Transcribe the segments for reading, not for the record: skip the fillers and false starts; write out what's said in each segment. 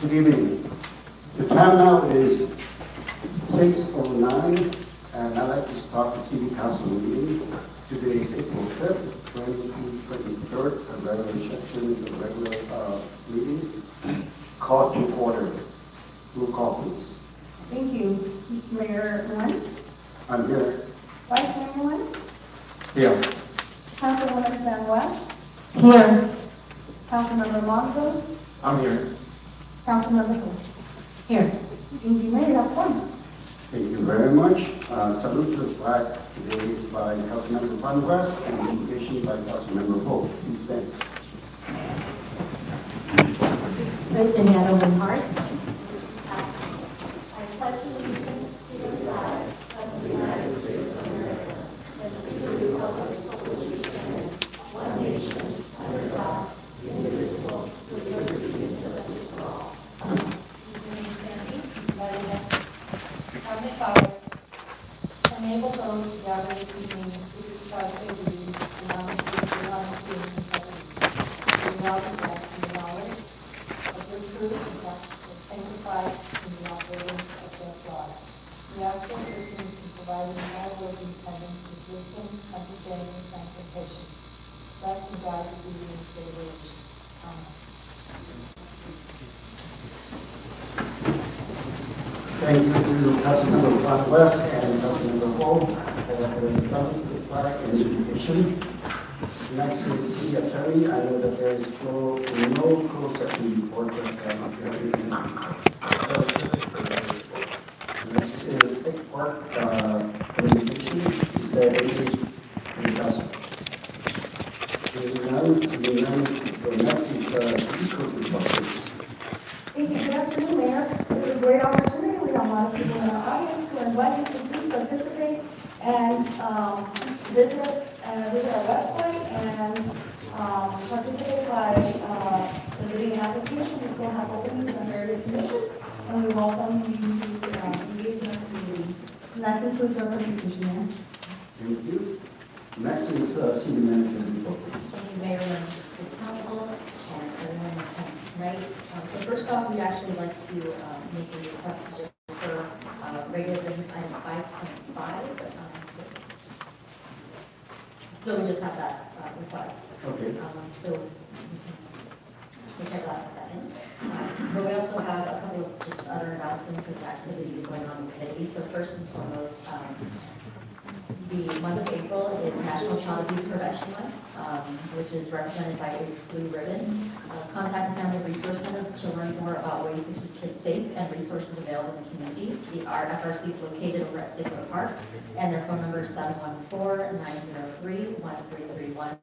Good evening. The time now is 6:09, and I'd like to start the City Council meeting. Today is April 5th, 2023, a regular meeting. Call to order. Roll call, please. Thank you. Mayor Nguyen? I'm here. Vice Mayor Nguyen? Here. Councilwoman Sam West? Here. Councilmember Alonso? I'm here. Councilmember Ho? Here. Thank you, Mayor. Have fun. Thank you very much. Salute to the flag today is by Councilmember Van West and invocation by Councilmember Ho. Please stand. Raise your hand, open heart. I pledge allegiance to the flag of the United States of America and to the republic for which it stands, one nation, under God, indivisible, with liberty and justice for all. Heavenly Father, enable those who gather this evening to express their views in honesty and integrity. We welcome us in the knowledge of your truth and sanctified in the observance of just laws. We ask for assistance in providing all those in attendance with wisdom, understanding, and sanctification. Bless and guide this evening's deliberations. Amen. Thank you to Councilmember Van West and Councilmember Ho for the salute to the flag and invocation. Next is City Attorney. I know that there is no closed session report, but next is Tech Park communication. Is there any discussion? So next is City Code report. Thank you. Good afternoon, Mayor. This is a great opportunity. We have a lot of people in our audience to invite you to please participate and visit our website and participate by submitting an application. We still have openings on various commissions, and we welcome you to engage in our community. And that concludes our presentation, Mayor. Thank you. Next is City Manager report. Thank you, Mayor, members of the City Council, and everyone in attendance tonight. So first off, we'd actually like to make a request for regular business item 5.5. So we just have that request. Okay. So we can take care of that in a second. But we also have a couple of just other announcements of activities going on in the city. So first and foremost, the month of April is National Child Abuse Prevention Month, which is represented by a blue ribbon. Contact the Family Resource Center to learn more about ways to keep kids safe and resources available in the community. Our FRC is located over at Sigler Park, and their phone number is 714-903-1331.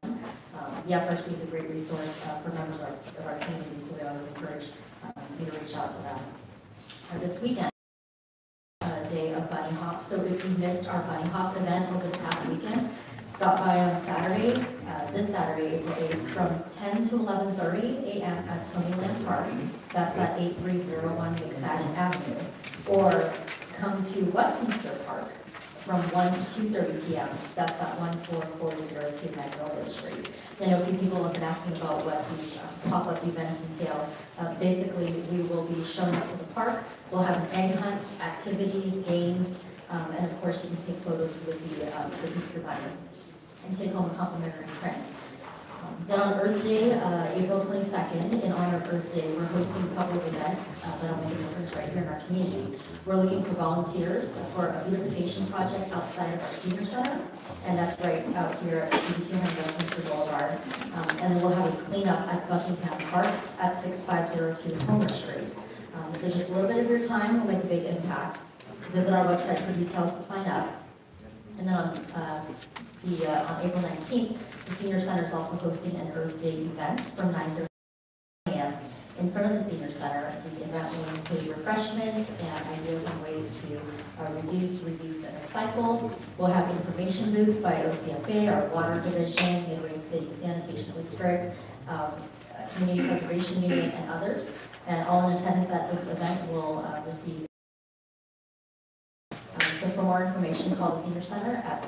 The FRC is a great resource for members of our community, so we always encourage you to reach out to them. This weekend, day of Bunny Hop. So if you missed our Bunny Hop event over the past weekend, stop by on Saturday, this Saturday, April 8th, from 10 to 11:30 a.m. at Tony Lane Park. That's at 8301 McFadden Avenue. Or come to Westminster Park from 1 to 2:30 p.m. That's at 14402 Magnolia Street. I know a few people have been asking about what these pop-up events entail. Basically, we will be showing up to the park. We'll have an egg hunt, activities, games, and of course you can take photos with the Easter Bunny and take home a complimentary print. Then on Earth Day, April 22nd, in honor of Earth Day, we're hosting a couple of events that'll make a difference right here in our community. We're looking for volunteers for a beautification project outside of our senior center, and that's right out here at 8200 Westminster Boulevard. And then we'll have a cleanup at Buckingham Park at 6502 Homer Street. So just a little bit of your time will make a big impact. Visit our website for details to sign up. And then on April 19th, the Senior Center is also hosting an Earth Day event from 9:30 a.m. in front of the Senior Center. The event will include refreshments and ideas on ways to reduce, reuse, and recycle. We'll have information booths by OCFA, our Water Division, Midway City Sanitation District, Community Preservation Unit, and others. And all in attendance at this event will receive. So for more information, call the Senior Center at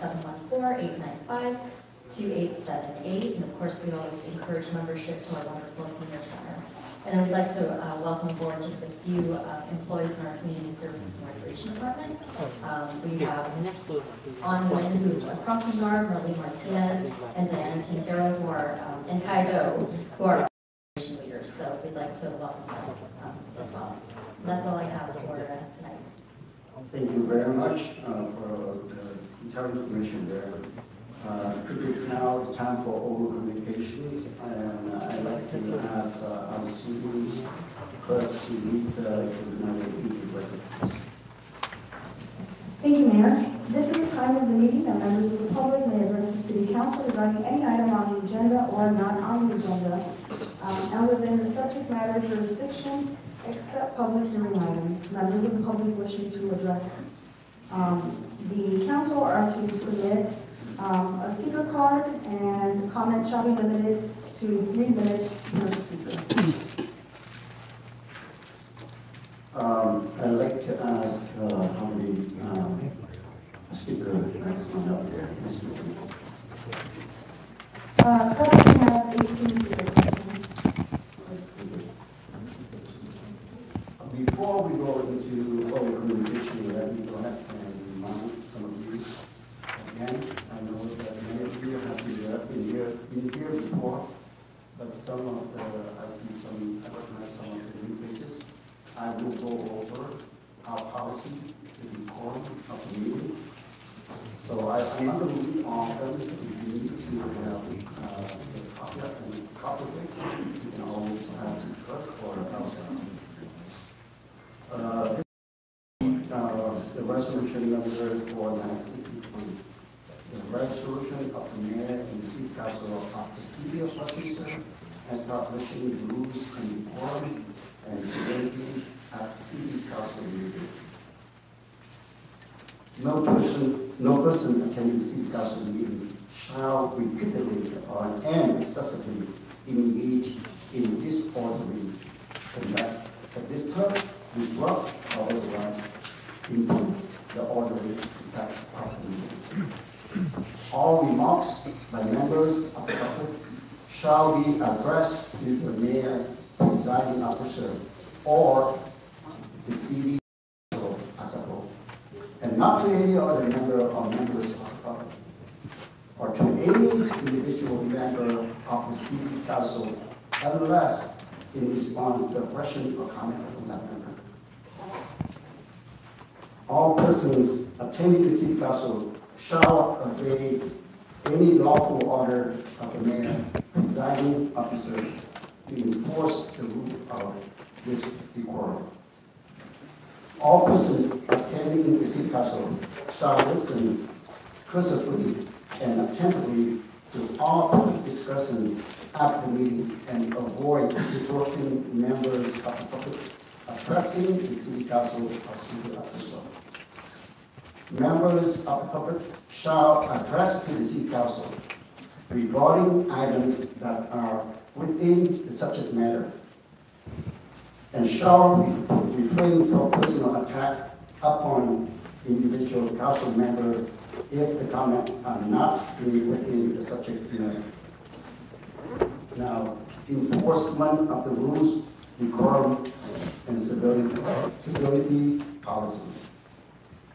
2878, and of course, we always encourage membership to our wonderful senior center. And I would like to welcome aboard just a few employees in our Community Services and Recreation Department. We have On Nguyen, who's a crossing guard, Marlene Martinez, and Diana Quintero, who are, and Khai Do, who are recreation leaders. So we'd like to welcome them as well. And that's all I have for tonight. Thank you very much for the entire information there. It is now the time for oral communications, and I'd like to ask our city clerk to read the record. Thank you, Mayor. This is the time of the meeting that members of the public may address the City Council regarding any item on the agenda or not on the agenda, and within the subject matter jurisdiction, except public hearing items. Members of the public wishing to address the council are to submit a speaker card, and comments shall be limited to 3 minutes per speaker. I'd like to ask how many speakers sign up here this week. Currently has 18 speakers. Before we go into oral communication, let me go ahead and remind some of you again. I know that many of you have been here before, but I recognize some of the new faces. I will go over our policy, the decorum of the meeting. So I'm not going to read all of them. If you need to have a copy of it, you can always ask the clerk or outside. The resolution number 4963. The resolution of the mayor and the city council of the city of Westminster establishing the rules and decorum and civility at city council meetings. No person attending the city council meeting shall repeatedly and excessively engage in disorderly conduct at this time, disrupt or otherwise impede the orderly conduct of the meeting. All remarks by members of the public shall be addressed to the mayor, presiding officer, or the city council as a whole, and not to any other member or members of the public, or to any individual member of the city council, unless in response to the question or comment from that member. All persons attending the city council shall obey any lawful order of the mayor, presiding officer, to enforce the rule of this decorum. All persons attending the city council shall listen critically and attentively to all public discussion at the meeting and avoid interrupting members of the public addressing the city council or city official. Members of the public shall address to the city council regarding items that are within the subject matter and shall refrain from personal attack upon individual council members if the comments are not within the subject matter. Now, enforcement of the rules, decorum, and civility policies.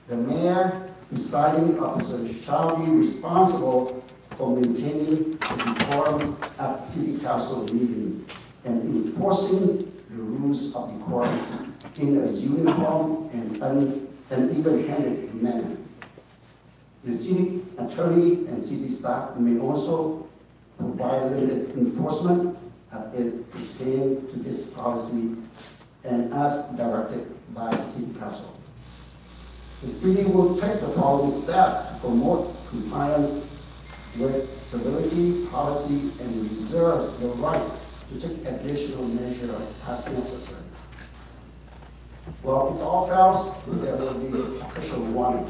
The mayor, presiding officer, shall be responsible for maintaining the decorum at city council meetings and enforcing the rules of decorum in a uniform and even-handed manner. The city attorney and city staff may also provide limited enforcement as it pertains to this policy and as directed by city council. The city will take the following steps to promote compliance with civility policy and reserve the right to take additional measure as necessary. Well, if all fails, there will be official warning.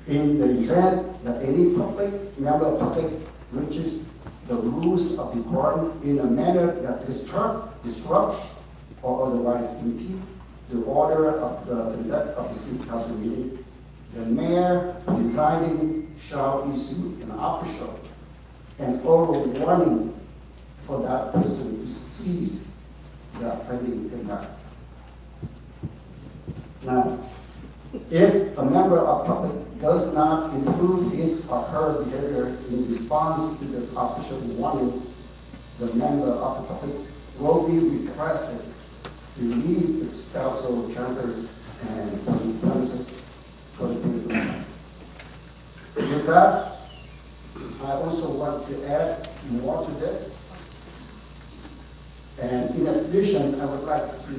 In the event that any member of public breaches the rules of decorum in a manner that disrupt or otherwise impede the order of the conduct of the city council meeting, the mayor, presiding shall issue an official and oral warning for that person to cease their offending conduct. Now, if a member of public does not improve his or her behavior in response to the official warning, the member of the public will be requested to leave its spousal chambers and premises for the period of time. With that, I also want to add more to this. And in addition, I would like to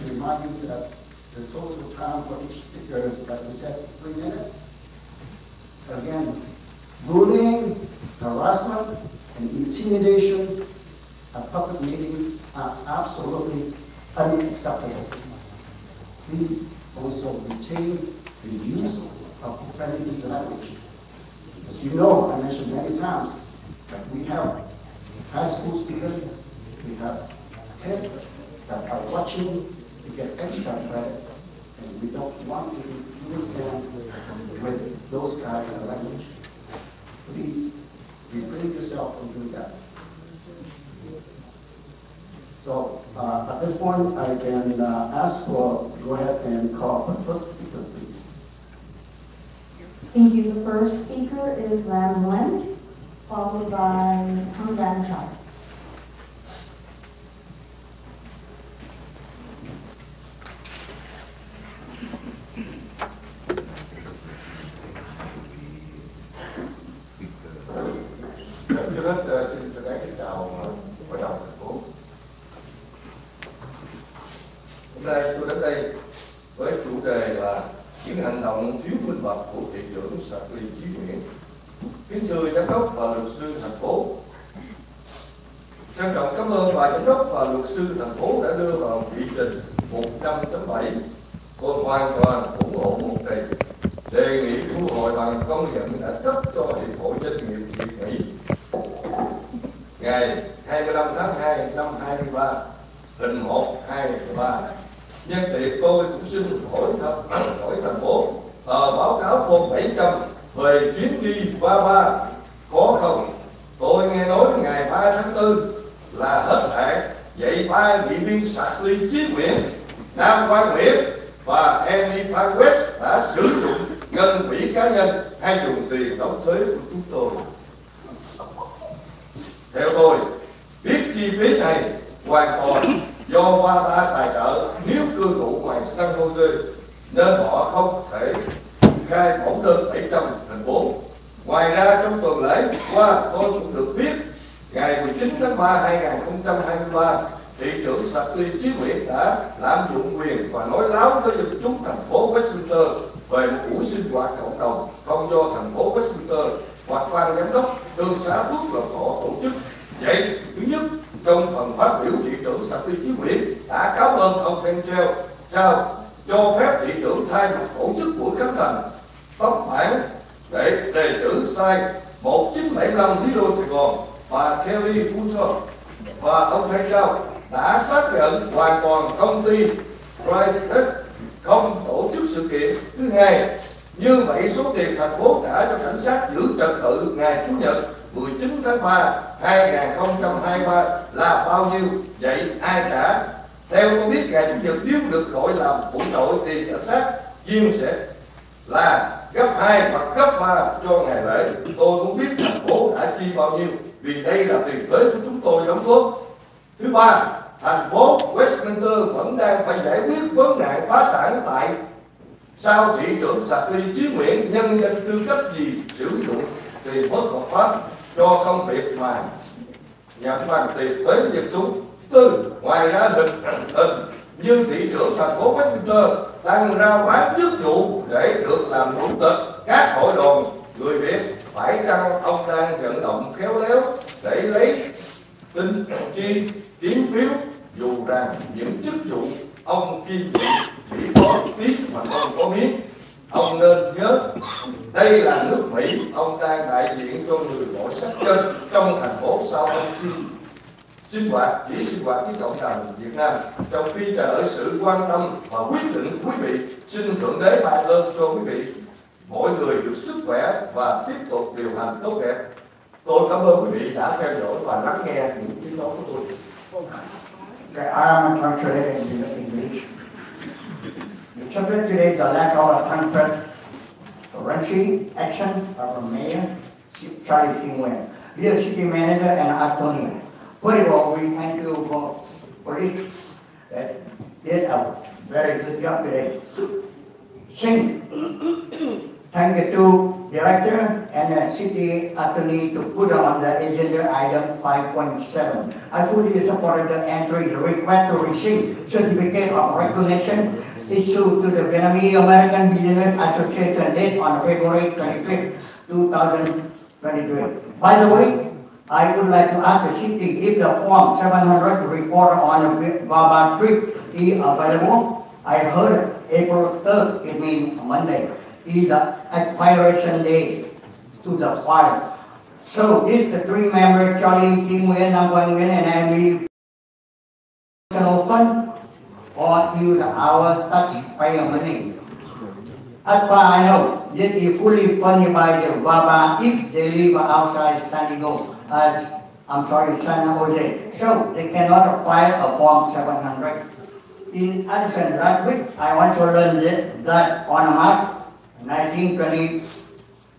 remind you that the total time for each speaker that we set 3 minutes. Again, bullying, harassment, and intimidation at public meetings are absolutely unacceptable. Please also retain the use of profanity language. As you know, I mentioned many times that we have high school students, we have kids that are watching to get extra credit, and we don't want to influence them with those kind of language. Please refrain yourself from doing that. So at this point, I can ask for, go ahead and call for the first speaker, please. Thank you. The first speaker is Lam Nguyen, followed by Hung Van Chai. Trước hết xin chào hội đồng thành phố. Hôm nay tôi đến đây với chủ đề là những hành động thiếu minh bạch của thị trưởng Sạc Ly Chí Nguyễn. Kính thưa giám đốc và luật sư thành phố, trân trọng cảm ơn bà giám đốc và luật sư thành phố đã đưa vào nghị trình 100.7. Tôi hoàn toàn ủng hộ một đề nghị thu hồi bằng công nhận đã cấp cho Hiệp hội Doanh nghiệp Việt Mỹ ngày 25 tháng 2 năm 23, hình 1/2/3. Nhân tiện tôi cũng xin hỏi thành phố báo cáo form 700 về chuyến đi VYMLS có không? Tôi nghe nói ngày 3 tháng 4 là hết hạn, vậy 3 nghị viên Sạc Ly Chí Nguyễn, Nam Quang Nguyễn và Dân Pha West đã sử dụng ngân quỹ cá nhân hay dùng tiền đóng thuế của chúng tôi. Theo tôi, biết chi phí này hoàn toàn do Bolsa tài trợ nếu cư ngụ ngoài San Jose, nên họ không thể khai mẫu đơn 700 thành phố. Ngoài ra trong tuần lễ qua tôi cũng được biết ngày 19 tháng 3 2023, thị trưởng Sạc Ly Chí Nguyễn đã lạm dụng quyền và nói láo với dân chúng thành phố Westminster về một buổi sinh hoạt cộng đồng không do thành phố Westminster hoặc ban giám đốc Thương xá Phước Lộc Thọ tổ chức. Vậy, thứ nhất, trong phần phát biểu, thị trưởng Sạc Ly Chí Nguyễn đã cảm ơn ông Fenchel trao cho phép thị trưởng thay mặt tổ chức buổi khánh thành tấm bản để đề chữ sai 1975 Lý Đô Sài Gòn và Kelly Future, và ông Fenchel đã xác nhận hoàn toàn công ty private không tổ chức sự kiện. Thứ hai, như vậy số tiền thành phố trả cho cảnh sát giữ trật tự ngày Chủ nhật 19 tháng 3 2023 là bao nhiêu? Vậy ai trả? Theo tôi biết, ngày Chủ nhật nếu được gọi làm phụ trội thì cảnh sát viên sẽ là gấp 2 hoặc gấp 3 cho ngày lễ. Tôi muốn biết thành phố đã chi bao nhiêu, vì đây là tiền thuế của chúng tôi đóng góp. Thứ ba, thành phố Westminster vẫn đang phải giải quyết vấn nạn phá sản tại sao thị trưởng Sạc Ly Chí Nguyễn nhân danh tư cách gì sử dụng tiền bất hợp pháp cho công việc mà nhận bằng tiền thuế dân chúng. Tư, ngoài ra hình nhưng thị trưởng thành phố Westminster đang rao bán chức vụ để được làm chủ tịch các hội đoàn người Việt. Phải chăng ông đang vận động khéo léo để lấy tin chi kiếm phiếu, dù rằng những chức vụ ông kiêm nhiệm chỉ có tiếng mà không có miếng? Ông nên nhớ, đây là nước Mỹ, ông đang đại diện cho người mọi sắc dân trong thành phố sau ông chỉ sinh hoạt với cộng đồng Việt Nam. Trong khi chờ đợi sự quan tâm và quyết định của quý vị, xin Thượng Đế ban ơn cho quý vị. mỗi người được sức khỏe và tiếp tục điều hành tốt đẹp. Tôi cảm ơn quý vị đã theo dõi và lắng nghe những tiếng nói của tôi. Okay, I'm translating into English. The children today, the lack of transparency, action of Mayor Charlie Kingwin, dear City Manager and Attorney. First of all, we thank you for police that did a very good job today. Thank you to Director and the City Attorney to put on the agenda item 5.7. I fully supported the entry request to receive certificate of recognition issued to the Vietnamese American Business Association date on February 25th, 2023. By the way, I would like to ask the city if the Form 700 report on the VYMLS trip is available. I heard April 3rd, it means Monday, is the expiration date to the file. So did the three members, Charlie, Kim Nguyen, Nam Quang Nguyen, and Amy, fund or use our taxpayer money? As far I know, this is fully funded by the VYMLS if they live outside San Diego, San Jose. So they cannot file a Form 700. In addition, last week, I also learned that on March 19,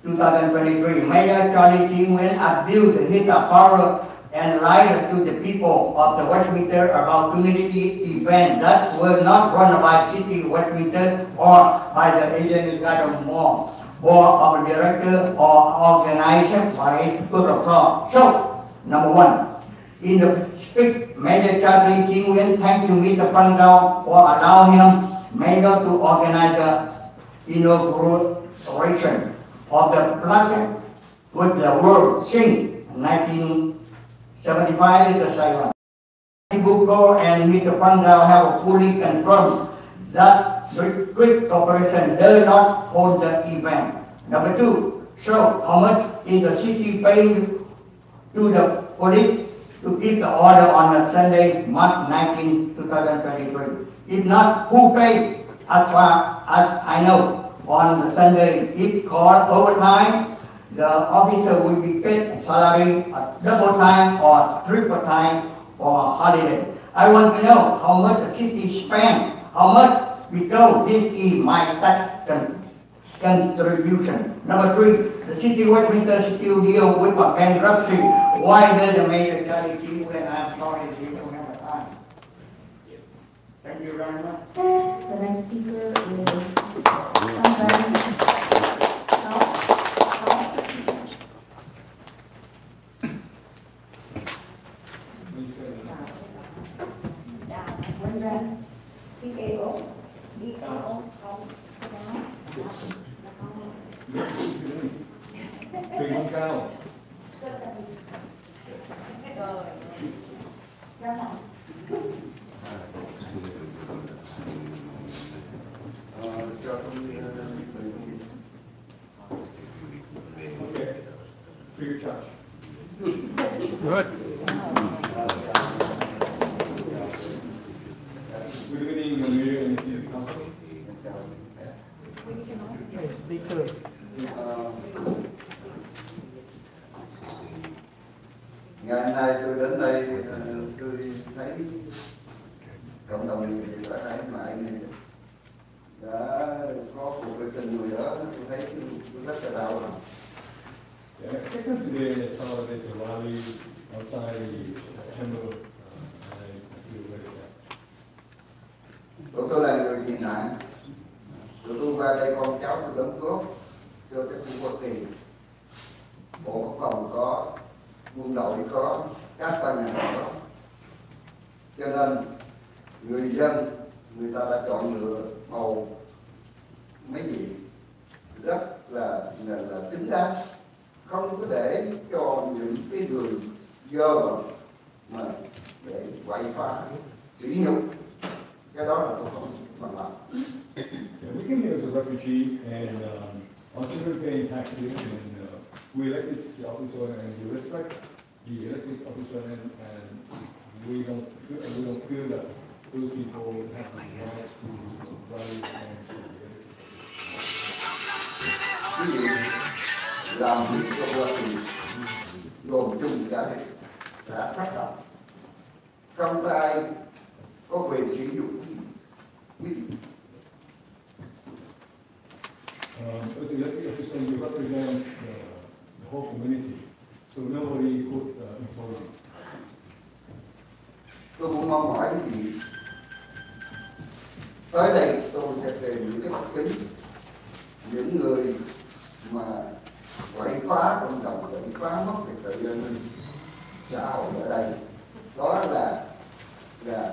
2023, Mayor Charlie Kim Nguyen abused his power and lied to the people of the Westminster about community events that were not run by City Westminster or by the Asian Garden Mall or of the director or organized by his protocol. So, number one, in the speech, Mayor Charlie Kim Nguyen thanked to Mr. Fandao for allowing him, Mayor, to organize the inauguration of the plaque with the word "Sing" 1975 in Saigon. Buko and Mr. Fandao have fully confirmed that the Quick Corporation does not hold the event. Number two, so how much is the city paying to the police to keep the order on a Sunday, March 19, 2023? If not, who paid? As far as I know, on the Sunday, if called overtime, the officer will be paid salary at double time or triple time for a holiday. I want to know how much the city spent, how much, because this is my tax contribution. Number three, the city of Westminster still deal with a bankruptcy. Why does the mayor charity when I'm sorry we don't have time? Thank you very much. The next speaker is CAO. Quyền cao. Okay. Free of charge. Good. Good evening, Mayor and City Council. Ngày hôm nay tôi đến đây tôi thấy cộng đồng người Việt ở Hải Mại đã có cuộc biểu tình người đó, tôi thấy rất là đau lòng. I came today and I saw there's a rally outside the chamber and I feel very sad. Tụi tôi là người tị nạn, tụi tôi qua đây con cháu tôi đóng góp cho cái khu Hoa Kỳ. Bộ Quốc phòng có, quân đội có, các ban ngành có. Cho nên người dân, người ta đã chọn lựa bầu mấy vị rất là chính đáng, không có để cho những cái người dơ mà để quậy phá, sỉ nhục. Cái đó là tôi không bằng lòng. We came here as a refugee and our children paying taxes and we elected the officer and we respect the elected officer and we don't feel that those people have the rights to rally and Ví dụ làm việc cho Hoa Kỳ gồm chung cả phát động, không có ai có quyền sử dụng ví dụ. As an elected official, you represent the whole community, so nobody could impose you. Tôi cũng mong mỏi cái gì tới đây tôi sẽ tìm những cái bất kính, những người mà quậy phá cộng đồng, quậy phá mất trật tự an ninh xã hội ở đây. Đó là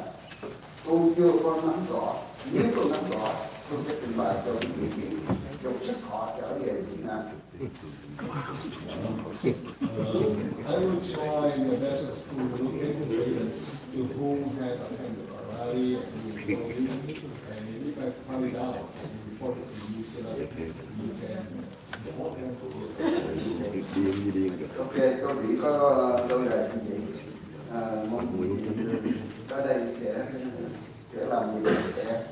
tôi chưa có nắm rõ. Nếu tôi nắm rõ, tôi sẽ trình bày cho những người Việt dùng sức họ trở về Việt Nam. I will try my best to locate the evidence to whom has attended our rally and if I find it out and report it to you so that you can help them to Ok, tôi chỉ có đôi lời như vậy. Mong quý vị tới đây sẽ làm gì để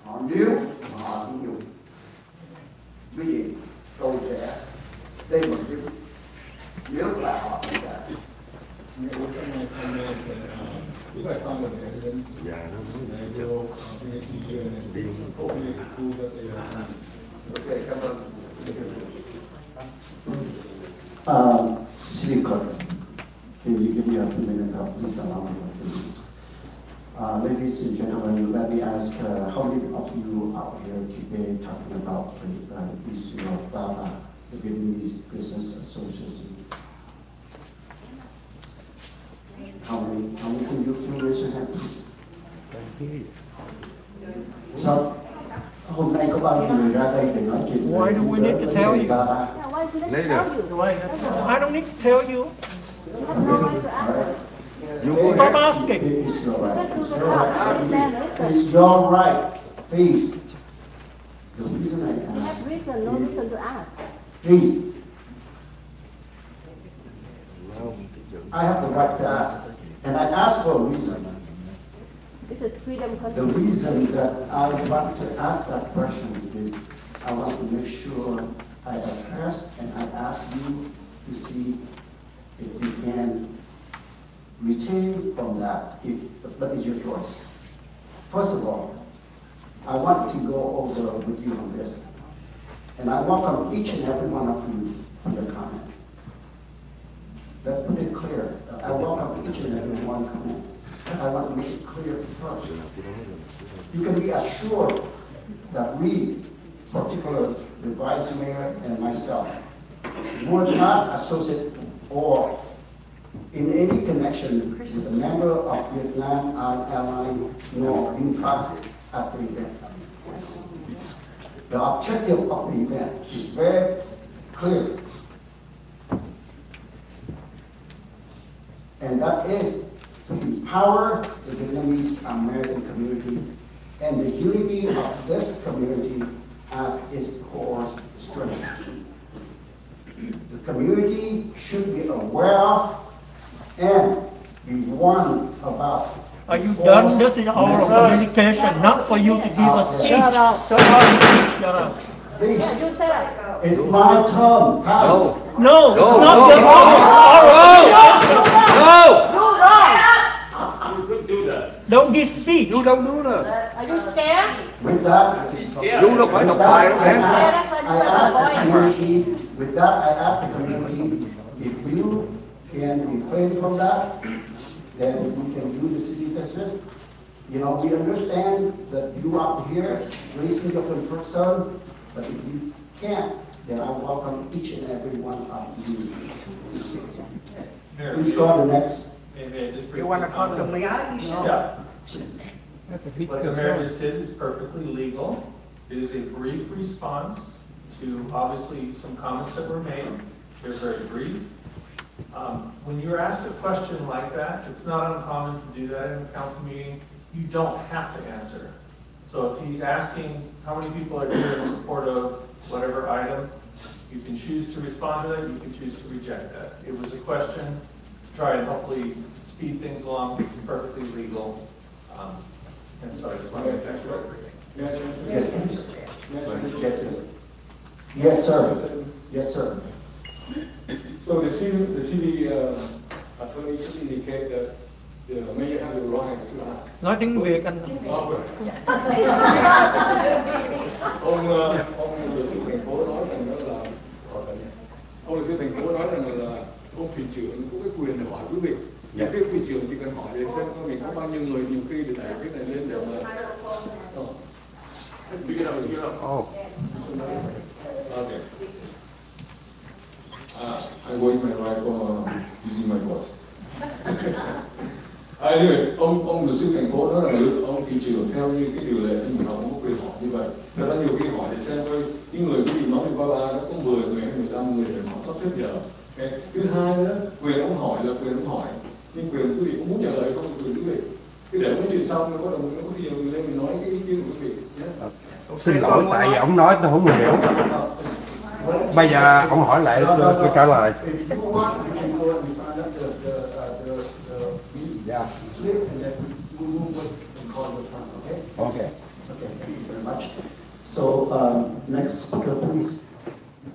họ nếu họ sử dụng quý vị tôi sẽ đem một cái nếu là họ không trả. If I found an evidence, I will bring it to you and hopefully prove that they are lying. Ok, cảm ơn. Speaker, can you give me a few minutes? Please allow me for a few minutes. Ladies and gentlemen, let me ask how many of you out here today talking about the issue of VYMLS, the Vietnamese Business Association? How many can you raise your hand, please? So, hôm nay có bao nhiêu người ra đây để nói chuyện? Why do we need to tell you? Later. I don't need to tell you. Stop asking. It's your right. It's your right. It's your right. Please. The reason I ask. No reason to ask. Please. I have the right to ask, and I ask for a reason. This is freedom country. The reason that I want to ask that question is I want to make sure I address and I ask you to see if you can retain from that, but it's your choice. First of all, I want to go over with you on this, and I welcome each and every one of you for your comment. Let's put it clear. I welcome each and every one comment. I want to make it clear first. You can be assured that we, particularly the Vice Mayor and myself, would not associate or in any connection with a member of Vietnam Airlines nor VinFast at the event. The objective of the event is very clear. And that is to empower the Vietnamese American community and the unity of this community as its core strength. The community should be aware of and be warned about. Are you done? This is our communication, not for you to give us speech. Shut up. Shut up. Please, it's my turn. No, it's not your turn. Don't give speech. You don't do that. Are you scared? With that, You don't phải đọc bài đâu I em. ask the community, with that, I ask the community, if you can refrain from that, then we can do the city business. You know, we understand that you out here raising your concern, but if you can't, then I welcome each and every one of you to speak. Please go on the next. You want to talk to me? Yeah. What the mayor just did is perfectly legal. It is a brief response to obviously some comments that were made. They're very brief. When you're asked a question like that, it's not uncommon to do that in a council meeting. You don't have to answer. So if he's asking how many people are here in support of whatever item, you can choose to respond to that, you can choose to reject that. It was a question to try and hopefully speed things along. It's perfectly legal. And so I just want to make that clear. Yes, please. Yes, yes. Yes, sir. Yes, sir. So the city attorney just indicate that the mayor has the right to ask. Nói tiếng Việt anh. Ông luật sư thành phố nói rằng đó là ông luật sư thành phố nói rằng là ông thuyền trưởng có cái quyền để hỏi quý vị. Những cái thuyền trưởng chỉ cần hỏi đến xem mình có bao nhiêu người, nhiều khi để đẩy cái này lên để mà. Okay. I'm going my right for using my voice. Anyway, ông luật sư thành phố nói là ông thị trưởng theo như cái điều lệ thì mình không có quyền hỏi như vậy. Thật ra nhiều khi hỏi để xem coi cái người có bị nói về ba nó có 10 người hay 15 người để họ sắp xếp giờ. Okay. Thứ hai nữa, quyền ông hỏi là quyền ông hỏi, nhưng quyền quý vị cũng muốn trả lời không quyền quý vị. Cái để nói chuyện xong nó có đồng có khi mình lên mình nói cái ý kiến của quý vị nhé. Xin lỗi tại vì ông nói tôi không hiểu. Bây giờ ông hỏi lại tôi trả lời. Yeah. Okay. Okay, thank you very much. So, next speaker, please.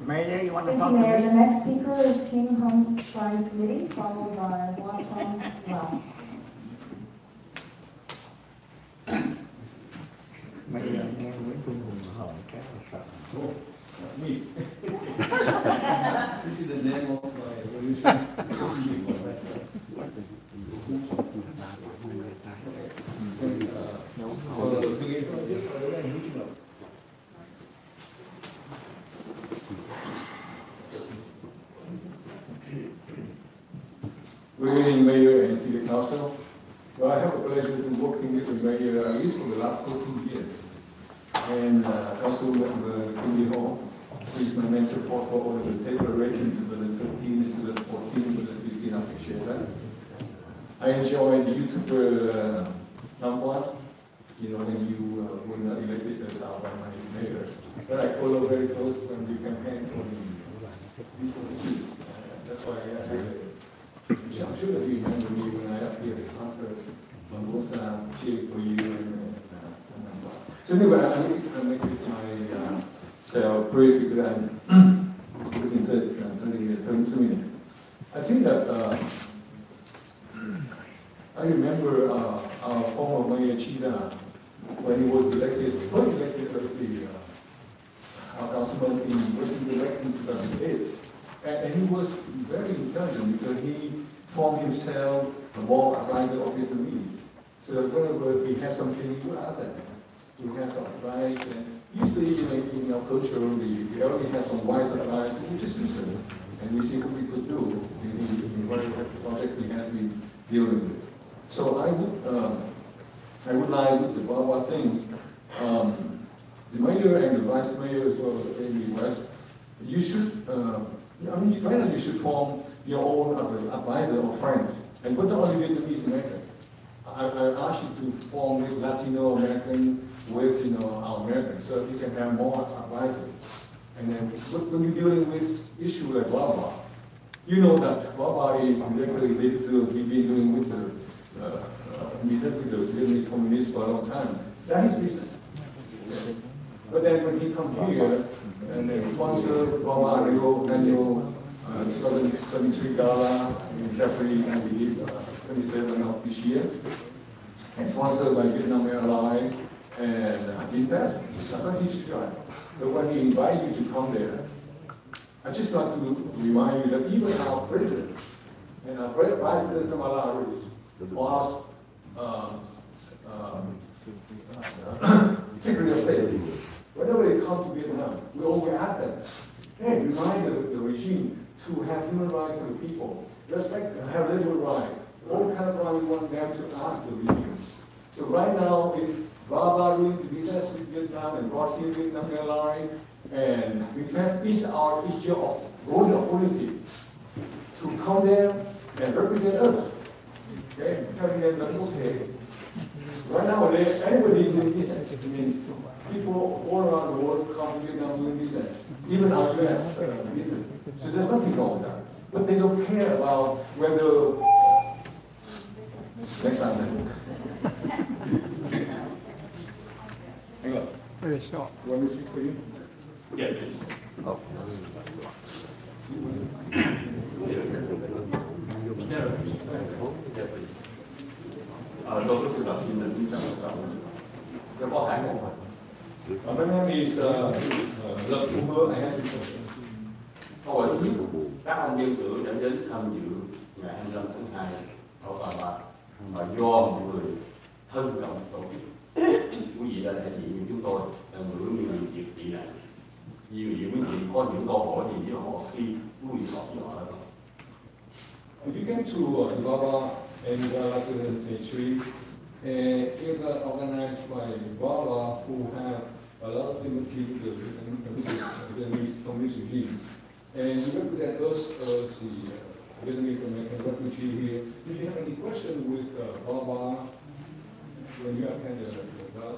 Mayor, you want to Thank talk you, to Mayor. me? The next speaker is King Hung Shrine Committee, followed by Wang Fong Lao. Bây giờ nghe Nguyễn Trung Hùng hỏi chắc là sợ. Me. This is the name of my resolution. Good evening, Mayor and City Council. Well, I have a pleasure to working with the Mayor at least for the last 14 years. And also with the Community Hall. She's my main support for all the declaration to the 13, to the 14, to the 15, I appreciate that. I enjoy the YouTuber number, you know, when you were not elected as our mayor. But I follow very close when we campaign for the seat. That's why I'm sure that you remember me when I appeared at the concert on Bolsa, cheering for you and so anyway, I make it my so brief because I'm within 32 minutes. I think that I remember our former Mayor Chida when he was elected, first elected as the councilman in Westminster elected in 2008. And he was very intelligent because he formed himself a war advisor of Vietnamese. So that whenever he had something, he would ask them. We have some advice, and usually in our culture, we already have some wise advice, and we just listen, and we see what we could do in whatever project we have been dealing with. So I would like with the Wawa thing, the mayor and the vice mayor as well as the West, you should, you should form your own advisor or friends, and but not only Vietnamese American. I ask you to form with Latino American with our Americans, so you can have more advisors. And then when you're dealing with issues like Wawa, you know that Wawa is directly linked to we've been doing with the Vietnamese communists for a long time. That is business. But then when he come here and then sponsor Wawa annual 2023 gala in February, I believe, 27 of this year, and sponsored by Vietnam Airlines and invest. That's his job. But when he invited you to come there, I just want to remind you that even our president and our vice president from Malawi was Secretary of State. Whenever they come to Vietnam, we always ask them, hey, remind the regime to have human rights for the people, respect, have liberal rights. What kind of right we want them to ask the regime. So right now, it's Baba doing the business with Vietnam and brought here Vietnam Airlines, and request is your golden opportunity to come there and represent us. Okay, telling them that okay. Right now, anybody doing business. I mean, people all around the world come to Vietnam doing business, even our U.S. business. So there's nothing wrong with that. But they don't care about whether. Next time then. Hang on. Very short. Want me to speak for you? Yeah, please. Tôi có sự đọc xin định cho có hai câu hỏi. My name is Lâm Trung Hương. I have two questions. Câu hỏi thứ nhất, các anh dân cử đã đến tham dự ngày 25 tháng 2 ở Bà Bạc mà do một người thân trọng tổ chức. Quý vị đã đại diện như chúng tôi là người như việc chị này. Vì vậy quý vị có những câu hỏi gì với họ khi quý vị hỏi với họ là không? You came to Baba and HĐTP, it was organized by Baba, who have a lot of sympathy with the Vietnamese communist regime. And you represent us as the Vietnamese American refugee here. Did you have any question with Baba when you attended the gala?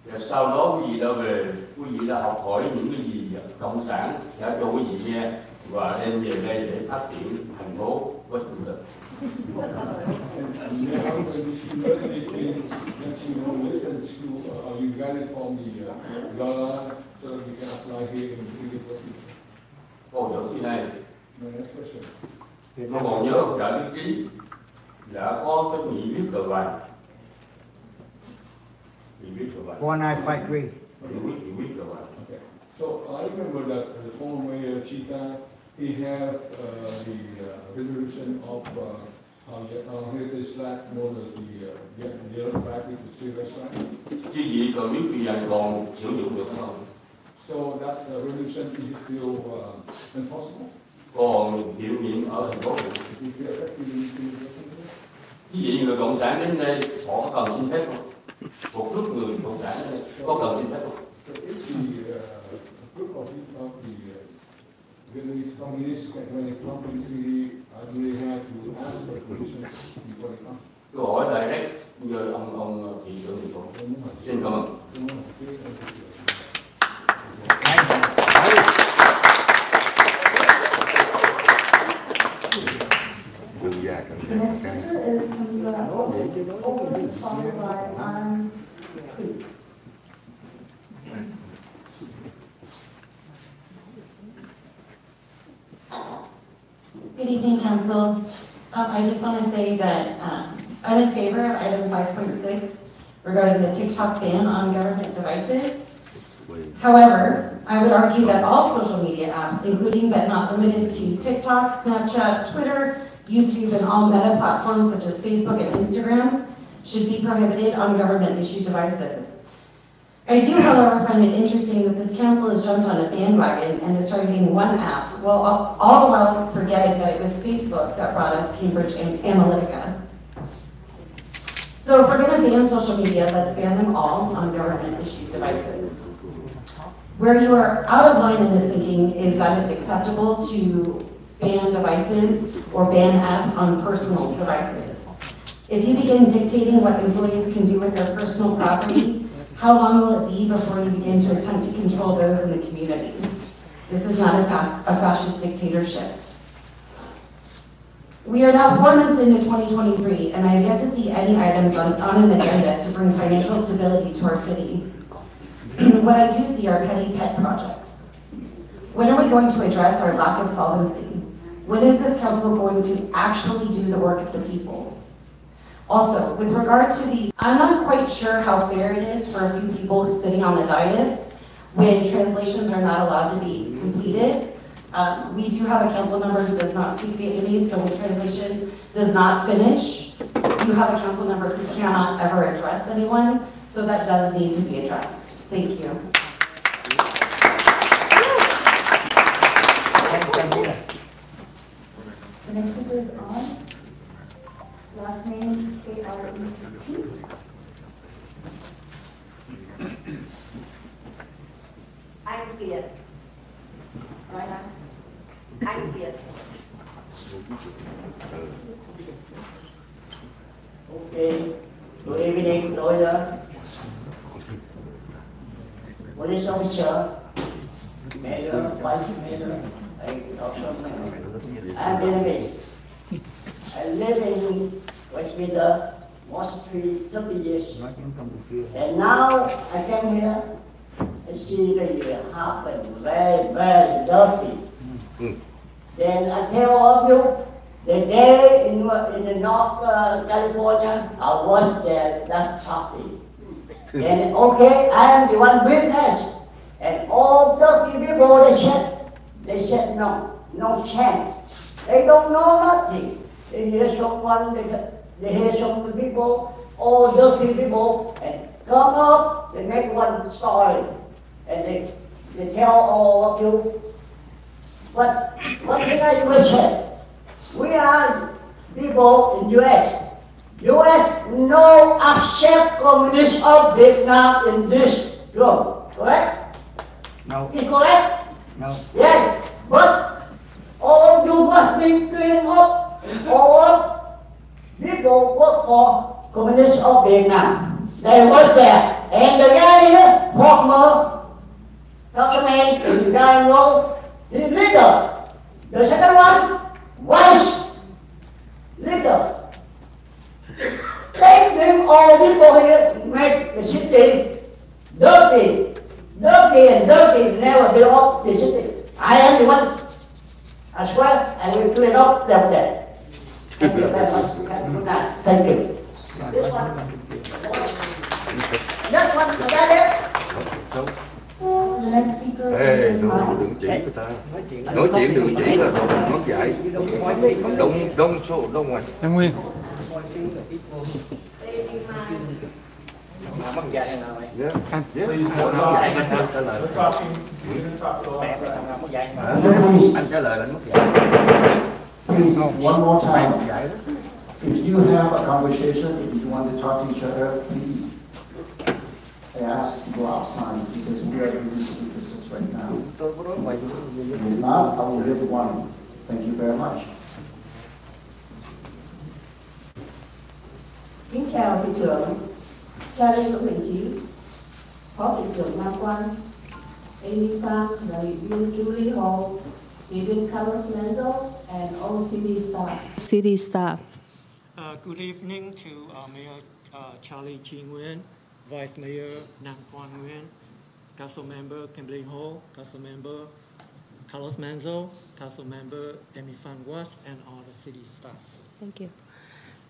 Và sau đó quý vị đã về, quý vị đã học hỏi những cái gì Cộng sản đã cho quý vị nghe và đem về đây để phát triển thành phố Westminster. And now when you learn anything that you listen to, you got it from the gala so that you can apply here in the city of Westminster. Câu hỏi thứ hai, My next question. tôi còn nhớ ông Trạ Đức Trí đã có cái nghị viết cờ vàng. Nghị viết cờ vàng. 1953. Nghị viết cờ vàng. Okay. So I remember that the former mayor Chita, he had the resolution of heritage flag known as the yellow flag with the three restaurants. Chứ gì cờ viết cờ vàng còn sử dụng được không? So that resolution is still enforceable? Còn hiệu nghiệm ở thành phố. Ví dụ người Cộng sản đến đây họ có cần xin phép không? Một nước người Cộng sản đến đây có cần xin phép không? Group of the Vietnamese communists when they come to the city, do they have to ask for permission before they come? Câu hỏi direct giờ ông thị trưởng thành phố. Xin cảm ơn. The next speaker is Overly, followed by Creek. Good evening, Council. I just want to say that I'm in favor of item 5.6 regarding the TikTok ban on government devices. However, I would argue that all social media apps, including but not limited to TikTok, Snapchat, Twitter, YouTube, and all meta platforms such as Facebook and Instagram, should be prohibited on government-issued devices. I do, however, find it interesting that this council has jumped on a bandwagon and is targeting one app, while all the while forgetting that it was Facebook that brought us Cambridge Analytica. So if we're going to ban social media, let's ban them all on government-issued devices. Where you are out of line in this thinking is that it's acceptable to ban devices or ban apps on personal devices. If you begin dictating what employees can do with their personal property, how long will it be before you begin to attempt to control those in the community? This is not a fascist dictatorship. We are now 4 months into 2023, and I have yet to see any items on an agenda to bring financial stability to our city. What I do see are petty pet projects. When are we going to address our lack of solvency? When is this council going to actually do the work of the people? Also, with regard to I'm not quite sure how fair it is for a few people sitting on the dais when translations are not allowed to be completed. We do have a council member who does not speak Vietnamese, so when translation does not finish, you have a council member who cannot ever address anyone, so that does need to be addressed. Thank you. The next speaker is on. Last name K-R-E-T. Anh Kiệt. Nói nào. Anh Kiệt. Okay. Good evening, lawyer. Police officer, mayor, vice mayor, I'm Vietnamese. I live in Westminster most 30 years. And now I came here see the happen very, very dirty. Then I tell all of you, the day in the North California, I was there, that party. And okay, I am the one witness. And all 30 people, they said no chance. They don't know nothing. They hear someone, they hear some people, all 30 people, and come up, they make one story. And they tell all of you, what can I say? We are people in US. US no accept communists of Vietnam in this group, correct? No. Is correct? No. Yes, but all you must be clean up. All people work for communists of Vietnam. They work there. And the guy, former councilman in Garden Road, he leader. The second one, vice leader. Take them all people here, make the city dirty. Dirty and dirty never belong to the city. I am the one as well, and we clean up them there. Thank you very much. Thank you. This one. Next one, the guy there. The next speaker Ê, is đừng chỉ người ta. Nói chuyện đừng chỉ là mất dạy. Đông số, đông ngoài. Em Nguyên. Please hold on. We're talking. Anh trả lời là mất dạy. Please, one more time. If you have a conversation, if you want to talk to each other, please ask to go outside because we are doing this right now. If not, I will give one. Thank you very much. Kính chào thị trưởng Charlie Nguyễn Mạnh Trí, Phó thị trưởng Nam Quan, Amy Phan, và ủy viên Julie Hall, ủy viên Carlos Menzo, and all city staff. City staff. Good evening to Mayor Charlie Chi Nguyen, Vice Mayor Nam Quan Nguyen, Council Member Kimberly Ho, Council Member Carlos Menzo, Council Member Amy Phan West, and all the city staff. Thank you.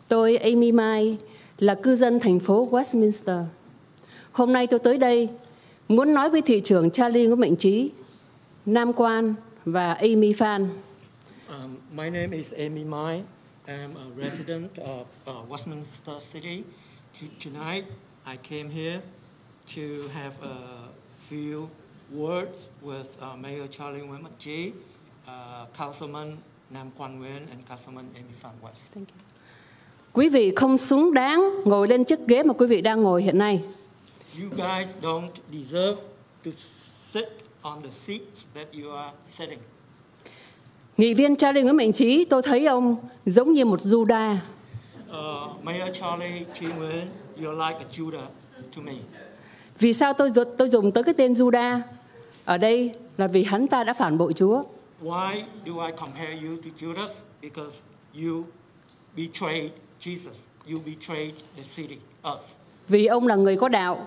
Tôi Amy Mai là cư dân thành phố Westminster. Hôm nay tôi tới đây muốn nói với thị trưởng Charlie Nguyễn Mạnh Trí, Nam Quan và Amy Phan. My name is Amy Mai. I'm a resident of Westminster City. Tonight, I came here to have a few words with Mayor Charlie Nguyễn Mạnh Trí, Councilman Nam Quan Nguyen, and Councilman Amy Phan West. Thank you. Quý vị không xứng đáng ngồi lên chiếc ghế mà quý vị đang ngồi hiện nay. You guys don't deserve to sit on the seats that you are sitting. Nghị viên Charlie Nguyễn Mạnh Trí, tôi thấy ông giống như một Judah. Mayor Charlie Chi Nguyen, you're like a Judah to me. Vì sao tôi dùng tới cái tên Judah? Ở đây là vì hắn ta đã phản bội Chúa. Why do I compare you to Judas? Because you betrayed Jesus. You betrayed the city, us. Vì ông là người có đạo.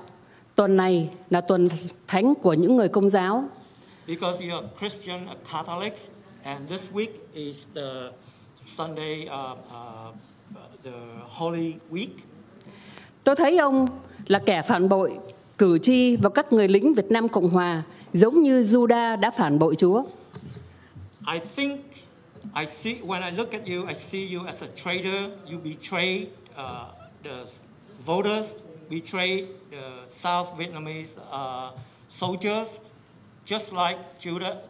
Tuần này là tuần thánh của những người Công giáo. Because you are Christian Catholics, and this week is the Sunday, the Holy Week. Tôi thấy ông là kẻ phản bội cử tri và các người lính Việt Nam Cộng Hòa, giống như Judah đã phản bội Chúa. I think when I look at you, I see you as a traitor. You betrayed the voters, betrayed the South Vietnamese soldiers, just like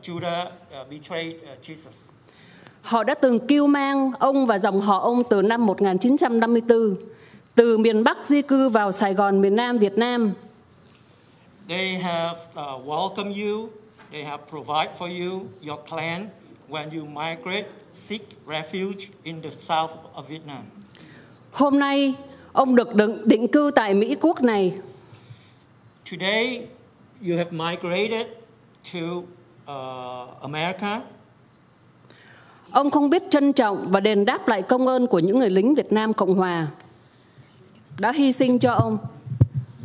Judah betrayed Jesus. Họ đã từng kêu mang ông và dòng họ ông từ năm 1954, từ miền Bắc di cư vào Sài Gòn, miền Nam Việt Nam. They have welcomed you. They have provided for you, your clan, when you migrate, seek refuge in the south of Vietnam. Hôm nay, ông được định cư tại Mỹ Quốc này. Today, you have migrated to America. Ông không biết trân trọng và đền đáp lại công ơn của những người lính Việt Nam Cộng Hòa đã hy sinh cho ông.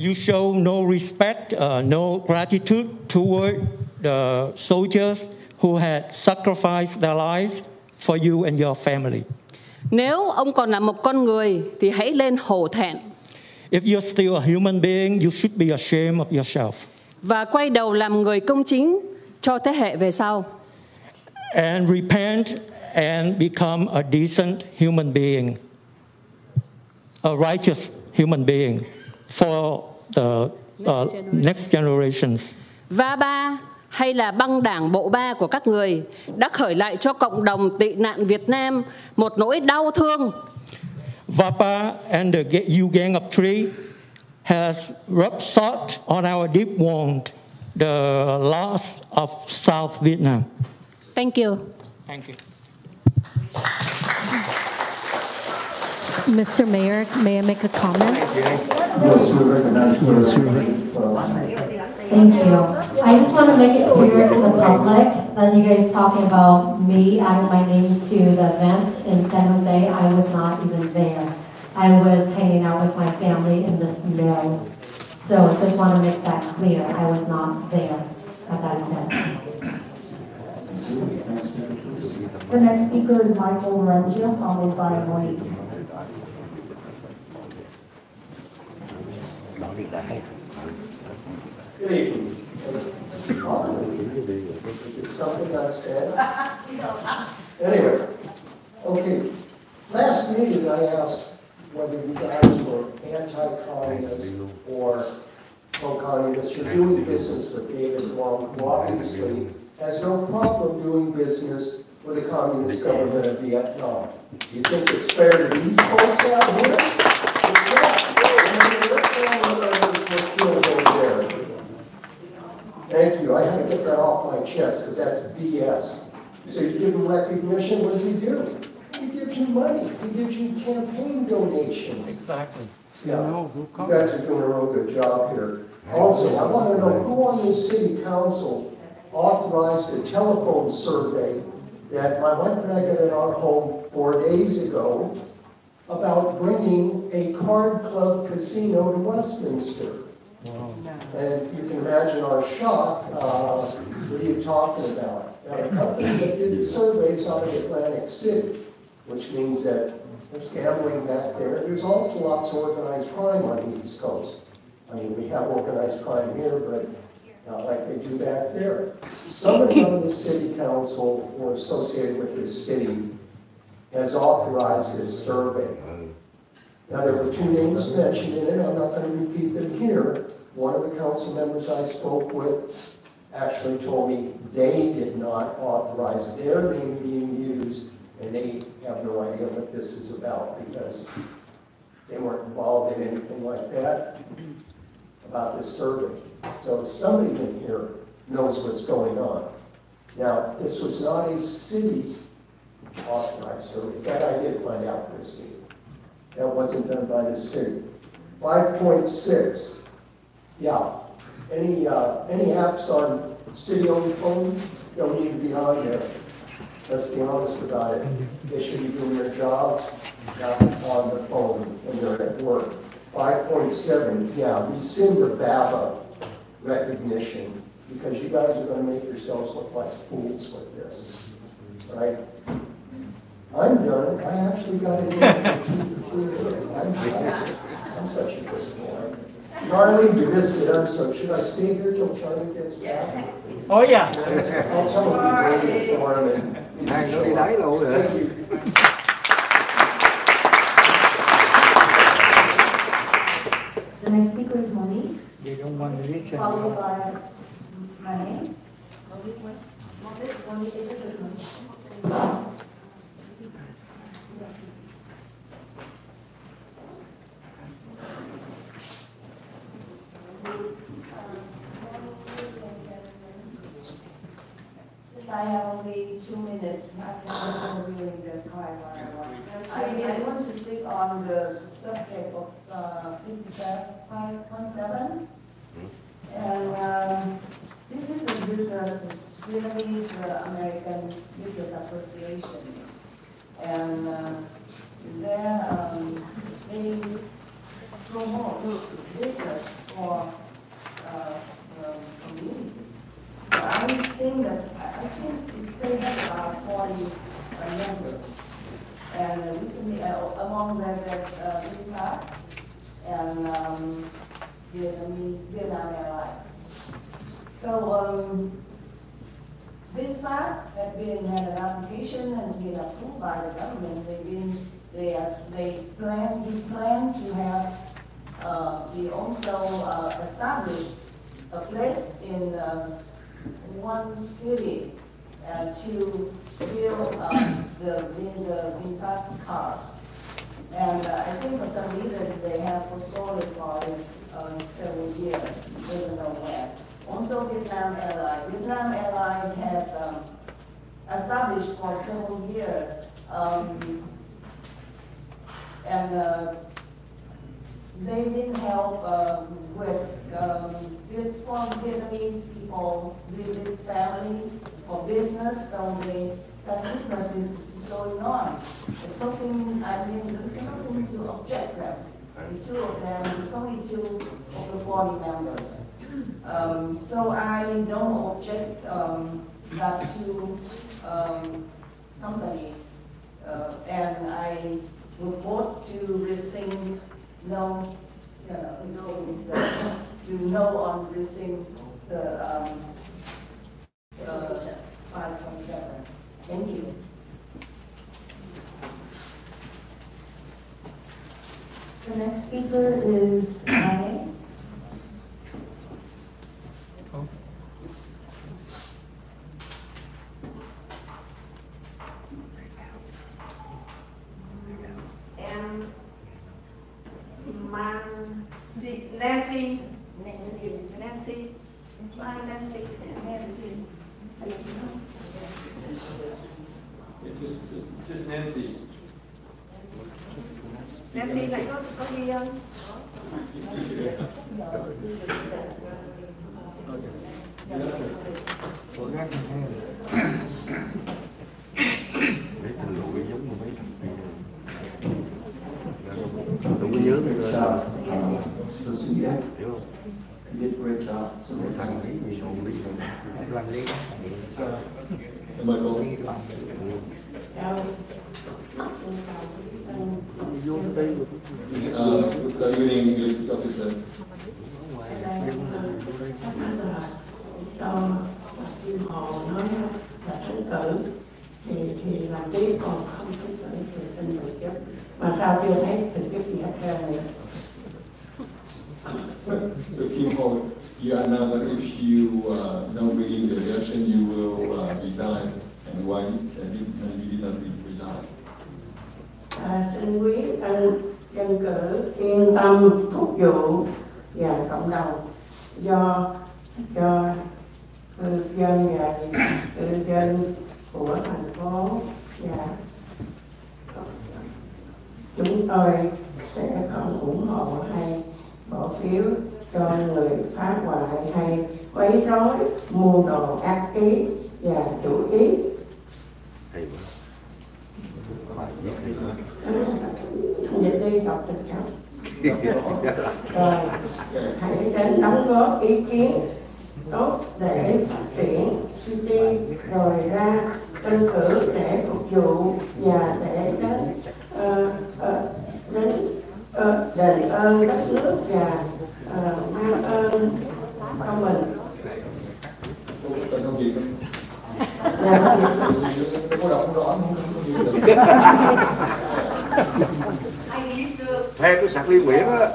you show no respect, no gratitude toward the soldiers who had sacrificed their lives for you and your family. Nếu ông còn là một con người thì hãy lên hổ thẹn. If you're still a human being, you should be ashamed of yourself. Và quay đầu làm người công chính cho thế hệ về sau. And repent and become a decent human being, a righteous human being for the next generations. Va ba hay là băng đảng bộ ba của các người đã khởi lại cho cộng đồng tị nạn Việt Nam một nỗi đau thương. VAPA and the U Gang of Three has rubbed salt on our deep wound, the loss of South Vietnam. Thank you. Thank you. Mr. Mayor, may I make a comment? Yes, we recognize. Thank you. I just want to make it clear to the public that you guys talking about me adding my name to the event in San Jose. I was not even there. I was hanging out with my family in this mill. So just want to make that clear. I was not there at that event. The next speaker is Michael Rangia, followed by Monique. Good evening. Is it something I said? Anyway, okay. Last meeting I asked whether you guys were anti-communist or pro-communist. You're doing business with David Wong, who obviously has no problem doing business with the communist government of Vietnam. Do you think it's fair to these folks out here? It's not. Thank you. I had to get that off my chest because that's BS. So you give him recognition, what does he do? He gives you money. He gives you campaign donations. Exactly. Yeah. You guys are doing a real good job here. Also, I want to know who on this city council authorized a telephone survey that my wife and I got at our home 4 days ago about bringing a card club casino to Westminster. Wow. And you can imagine our shock. What are you talking about? Now, the company that did the surveys out of Atlantic City, which means that there's gambling back there. There's also lots of organized crime on the East Coast. I mean, we have organized crime here, but not like they do back there. Somebody on the city council or associated with this city has authorized this survey. Now, there were 2 names mentioned in it. I'm not going to repeat them here. One of the council members I spoke with actually told me they did not authorize their name being used, and they have no idea what this is about because they weren't involved in anything like that about this survey. So somebody in here knows what's going on. Now, this was not a city authorized survey. That I did find out, Christine. That wasn't done by the city. 5.6. Yeah. Any apps on city-owned phones don't need to be on there. Let's be honest about it. They should be doing their jobs, not on the phone when they're at work. 5.7. Yeah, rescind the VABA recognition because you guys are going to make yourselves look like fools with this. Right? I'm done. I actually got it in for 2 to 3 days. I'm shocked. I'm such a good boy. Charlie, you missed it. I'm sorry. Should I stay here till Charlie gets back? Oh, yeah. I'll tell him we waited for him. And thank you. The next speaker is Monique, followed by my name. Monique, it just says Monique. I have only 2 minutes. I can really just climb on. I want to speak on the subject of 5.7. And this is a business, Vietnamese American Business Association. And they promote business for community. I think they have about 40 members. And recently, among them, there's VYMLS and Vietnam Airlines. So VYMLS had an application and been approved by the government. They plan to have. We also established a place in one city to build the VinFast cars. And I think for some reason they have postponed it for several years, doesn't know when. Also Vietnam Airlines. Vietnam Airlines has established for several years, and they didn't help for Vietnamese people visit family for business, so that business is going on. There's nothing, there's nothing to object them. The two of them, it's only 2 of the 40 members. So I don't object that to company, and I would vote to rescind no, to no on rescind the 5.7. Thank you. The next speaker is Khai. Just Nancy. Nancy lại có ghi không? Đúng cái nhớ này rồi. Tôi suy nghĩ did great job. So Để sang lý gì không lý rồi. Làm lý. Mời cô. Good evening, elected officer. Sau khi họ nói là thắng cử thì làm tiếp, còn không thắng cử thì xin từ chức. Mà sao chưa thấy từ chức gì hết trơn này. So Kim Ho, you are now that if you don't begin the election, you will resign, and why you did not resign? Xin quý anh dân cử yên tâm phục vụ và cộng đồng do cư dân và cư dân của thành phố, và chúng tôi sẽ không ủng hộ hay bỏ phiếu cho người phá hoại hay quấy rối, mua đồ ác ý và chủ ý. Dịch đi đọc tình cảm. Rồi hãy đến đóng góp ý kiến tốt để phát triển city, rồi ra tranh cử để phục vụ và để đền ơn đất nước và mang ơn cho mình. Không gì Cô đọc không rõ. Theo cái sạc liên nguyễn á.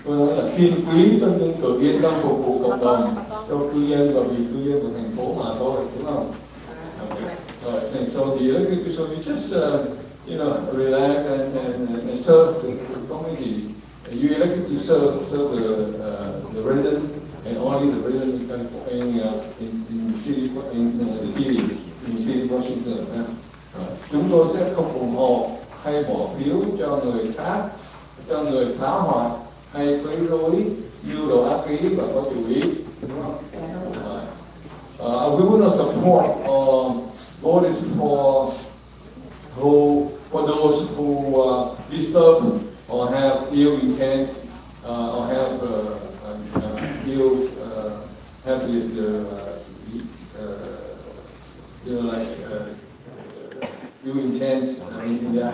Tôi nói là xin quý tân dân cử yên tâm phục vụ cộng đồng cho cư dân và vì cư dân của thành phố mà thôi, đúng không? Rồi, so you just relax and serve the community. You elected to serve the resident and only the resident in the city Washington. Chúng tôi sẽ không ủng hộ hay bỏ phiếu cho người khác, cho người phá hoại hay quấy rối, mưu đồ ác ý và có chủ ý, đúng không? We will not support or voted for who for those who disturb or have ill intent or have ill have ill intent in that.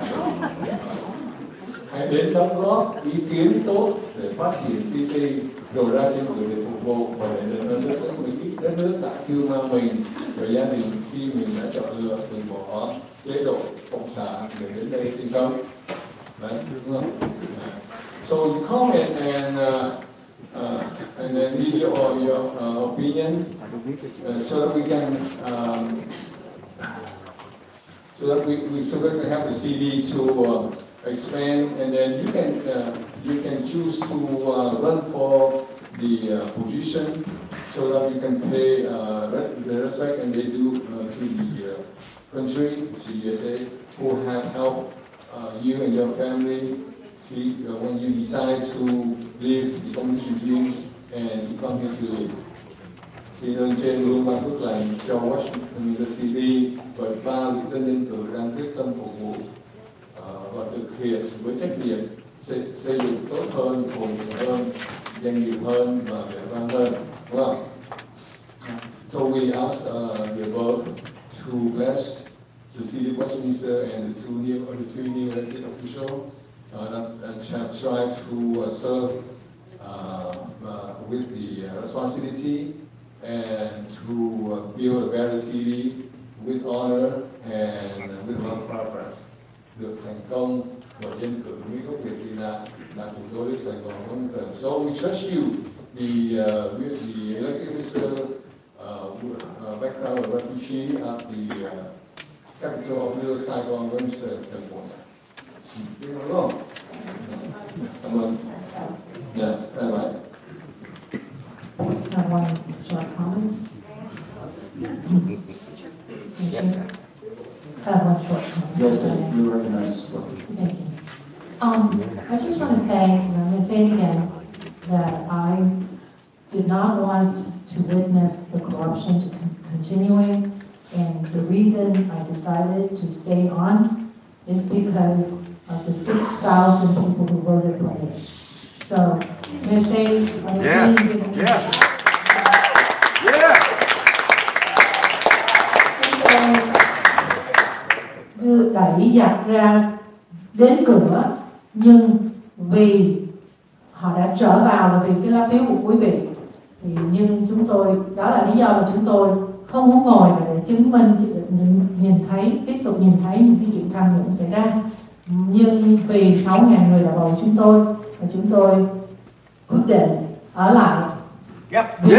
Hãy đến đóng góp ý kiến tốt để phát triển city rồi ra trên cửa để phục vụ và để đất nước tại cưu mang mình và gia đình khi mình đã chọn lựa từ bỏ chế độ cộng sản để đến đây sinh sống. Đấy, đúng không? So you comment and then leave your opinion so that we can so that we have the CD to expand, and then you can choose to run for the position so that you can pay the respect and they do to the country, to USA, who have helped you and your family when you decide to leave the communist regime and to come here to live. Xin ơn trên luôn ban phước lành cho Washington City và ba vị tân nhân cử đang quyết tâm phục vụ và thực hiện với trách nhiệm xây dựng tốt hơn, phồn vinh hơn, danh dự hơn và vẻ vang hơn, đúng không? So we ask the above to bless the city of Westminster and the three new elected officials that have tried to serve with the responsibility and to build a better city with honor and with love preference. Được thành công và dân cử Mỹ gốc Việt tị nạn là thủ đô nước Sài Gòn vững vàng. So we trust you, the elected official background refugee at the capital of Little Saigon, Bolsa, California. Đúng không? Cảm ơn. Yeah, bye bye. So one short comment. One short comment. Yes, you recognize. Thank you. I just want to say, and I'm going to say it again, that I did not want to witness the corruption to continuing, and the reason I decided to stay on is because of the 6,000 people who voted for me. So, I'm going to say it again. Đưa đẩy giặc ra đến cửa, nhưng vì họ đã trở vào là vì cái lá phiếu của quý vị, thì nhưng chúng tôi, đó là lý do mà chúng tôi không muốn ngồi để chứng minh, tiếp tục nhìn thấy những cái chuyện tham nhũng xảy ra. Nhưng vì 6.000 người đã bầu chúng tôi, và chúng tôi quyết định ở lại. Please.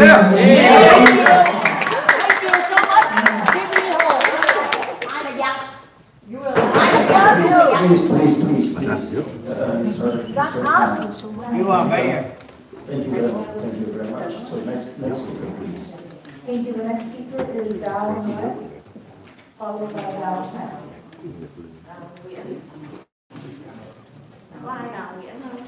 You are mayor. Thank you very much. So next speaker, please. Thank you. The next speaker is Đào Nguyễn, followed by Đào Trà. Có ai Đào Nguyễn không?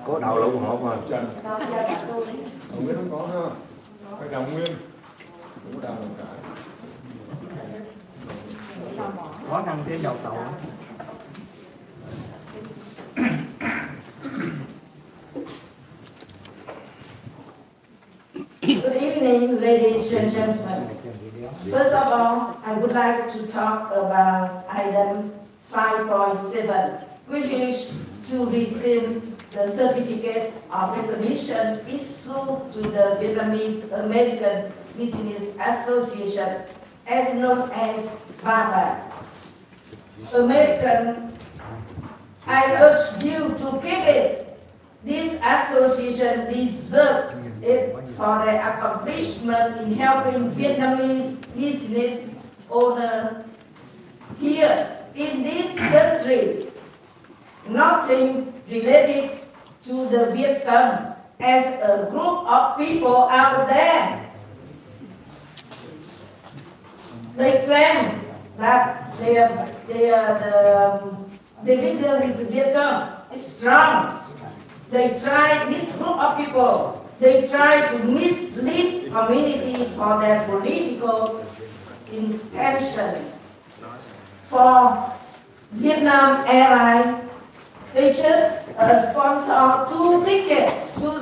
Có Đào Lũng họ mà. Đào Nguyễn không có ha. Phải Đào Nguyên. Đúng Đào Lũng cả. Có nằm trên đầu tàu. Good evening, ladies and gentlemen. First of all, I would like to talk about item 5.7, which is to receive the certificate of recognition issued to the Vietnamese American Business Association, as known as VYMLS. I urge you to keep it. This association deserves it for their accomplishment in helping Vietnamese business owners here in this country. Nothing related to the Viet Cong as a group of people out there. They claim that the division with Viet Cong is strong. This group of people, they try to mislead communities for their political intentions. For Vietnam Airlines, they just sponsor two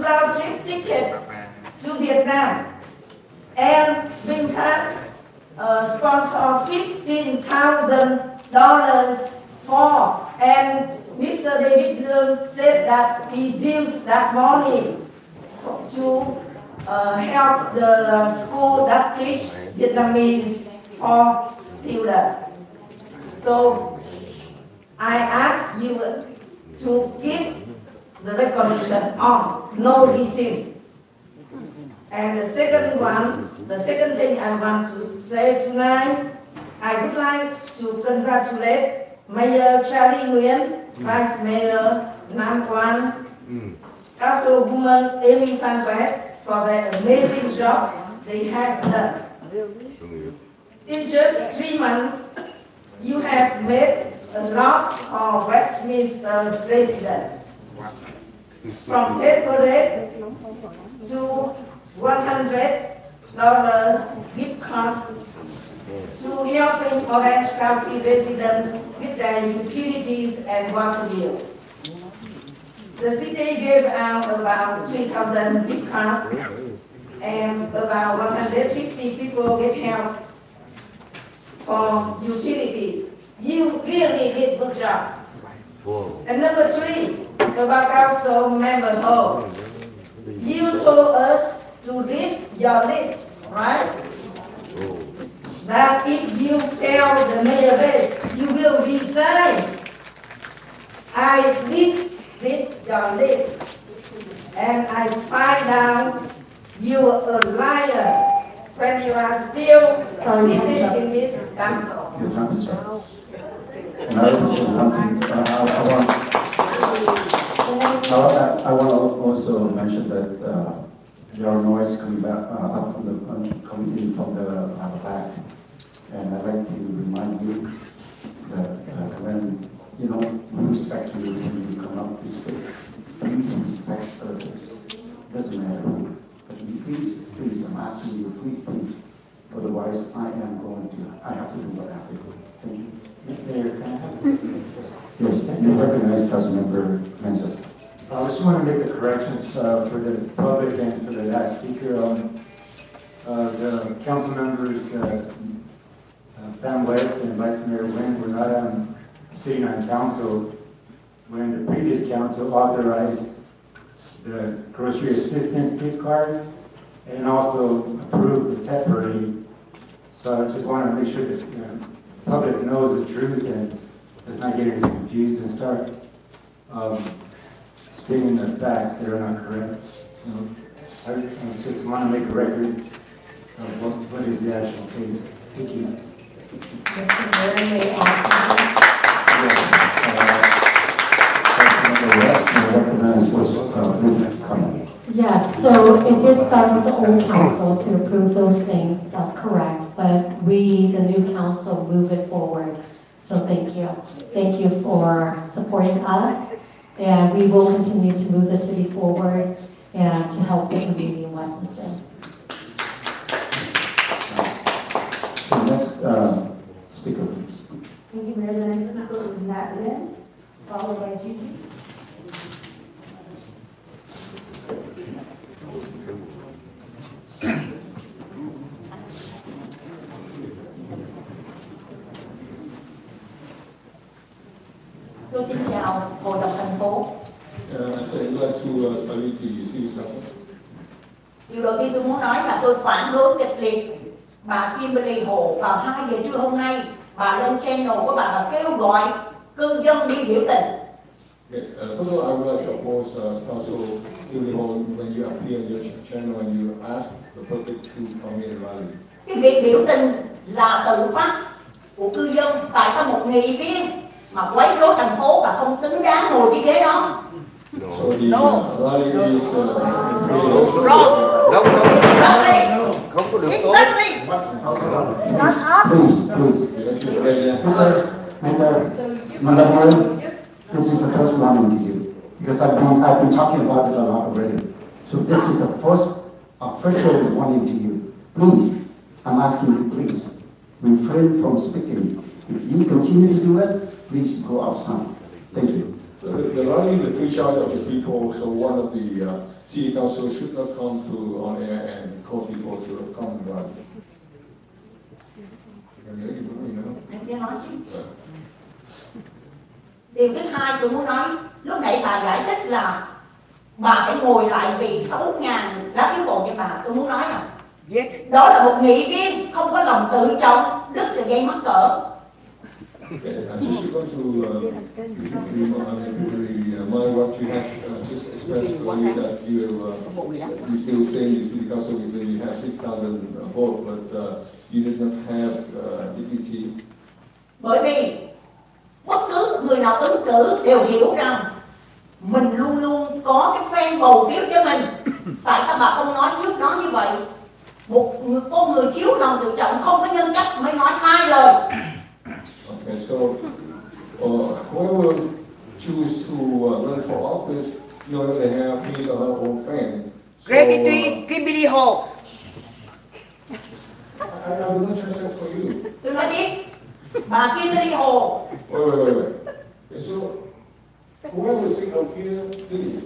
round trip tickets to Vietnam. And VYMLS sponsor $15,000 for, and Mr. David said that he used that money to help the school that teach Vietnamese for students. So I ask you to give the recognition on no receipt. And the second thing I want to say tonight, I would like to congratulate Mayor Charlie Nguyen, Vice Mayor Nam Quan, Councilwoman Amy Phan West for their amazing jobs they have done. In just 3 months, you have made a lot for Westminster residents. From 10 parade to $100 gift cards to helping Orange County residents with their utilities and water bills. The city gave out about 3,000 gift cards and about 150 people get help for utilities. You really did good job. And number 3, about council member Ho. You told us to read your lips, right? That if you fail the mayor race, you will resign. I did read your lips, and I find out you are a liar when you are still sitting in this council. Your time is up. And I also want I want to also mention that there are noise coming back up from the coming in from the back, and I'd like to remind you that when we respect you when you come up to speak, please respect others. Doesn't matter who, but please, I'm asking you, please. Otherwise, I have to do what I have to do. Thank you. Mayor, can I have Yes, you recognize Councilmember Mensa. I just want to make a correction for the public and for the last speaker. The council members, Phan West and Vice Mayor Nguyen, were not sitting on council when the previous council authorized the grocery assistance gift card and also approved the TEP parade. So I just want to make sure that the public knows the truth and does not get any confused and start spinning the facts that are not correct. So I just want to make a record of what is the actual case. Thank you. Mr. Mayor, may I ask Yes, so it did start with the old council to approve those things, that's correct, but we, the new council, move it forward. So thank you. Thank you for supporting us, and we will continue to move the city forward and to help the community in Westminster. Next speaker, please. Thank you, Mayor. The next speaker is Nat Lynn, followed by Gigi. Tôi xin chào Hội đồng thành phố. Điều đầu tiên tôi muốn nói là tôi phản đối kịch liệt bà Kimberly Hồ vào 2 giờ trưa hôm nay. Bà lên channel của bà kêu gọi cư dân đi biểu tình. First of all, I would like to oppose Council Kimberly Ho when you appear on your channel and you ask the public to come in rally. Cái việc biểu tình là tự phát của cư dân. Tại sao một nghị viên mà quấy rối thành phố và không xứng đáng ngồi cái ghế đó? So the rally is không có được tốt. Madam, this is the first warning to you because I've been talking about it a lot already. So this is the first official warning to you. Please, I'm asking you, please, refrain from speaking. If you continue to do it, please go outside. Thank you. The rally is the free choice of the people, so one of the city council should not come to on air and call people to come and rally. Nghe nói chứ. Điều thứ hai tôi muốn nói, lúc nãy bà giải thích là bà phải ngồi lại vì 6.000 lá phiếu bầu cho bà. Tôi muốn nói là đó là một nghị viên không có lòng tự trọng, Đức sẽ gây mắc cỡ. Okay, I just want to remind what you have just expressed earlier that you still say in the city council that you have 6,000 votes, but you did not have deputy. Bởi vì bất cứ người nào ứng cử đều hiểu rằng mình luôn luôn có cái fan bầu phiếu cho mình. Tại sao bà không nói trước đó như vậy? Một con người thiếu lòng tự trọng, không có nhân cách mới nói 2 lời. Okay, so whoever choose to run for office, you know, they have his or her own fan. So, Kimberly Hồ. I will not translate for you. Tôi nói tiếp. Bà Kimberly Hồ. Wait. Okay, so whoever is up here, please.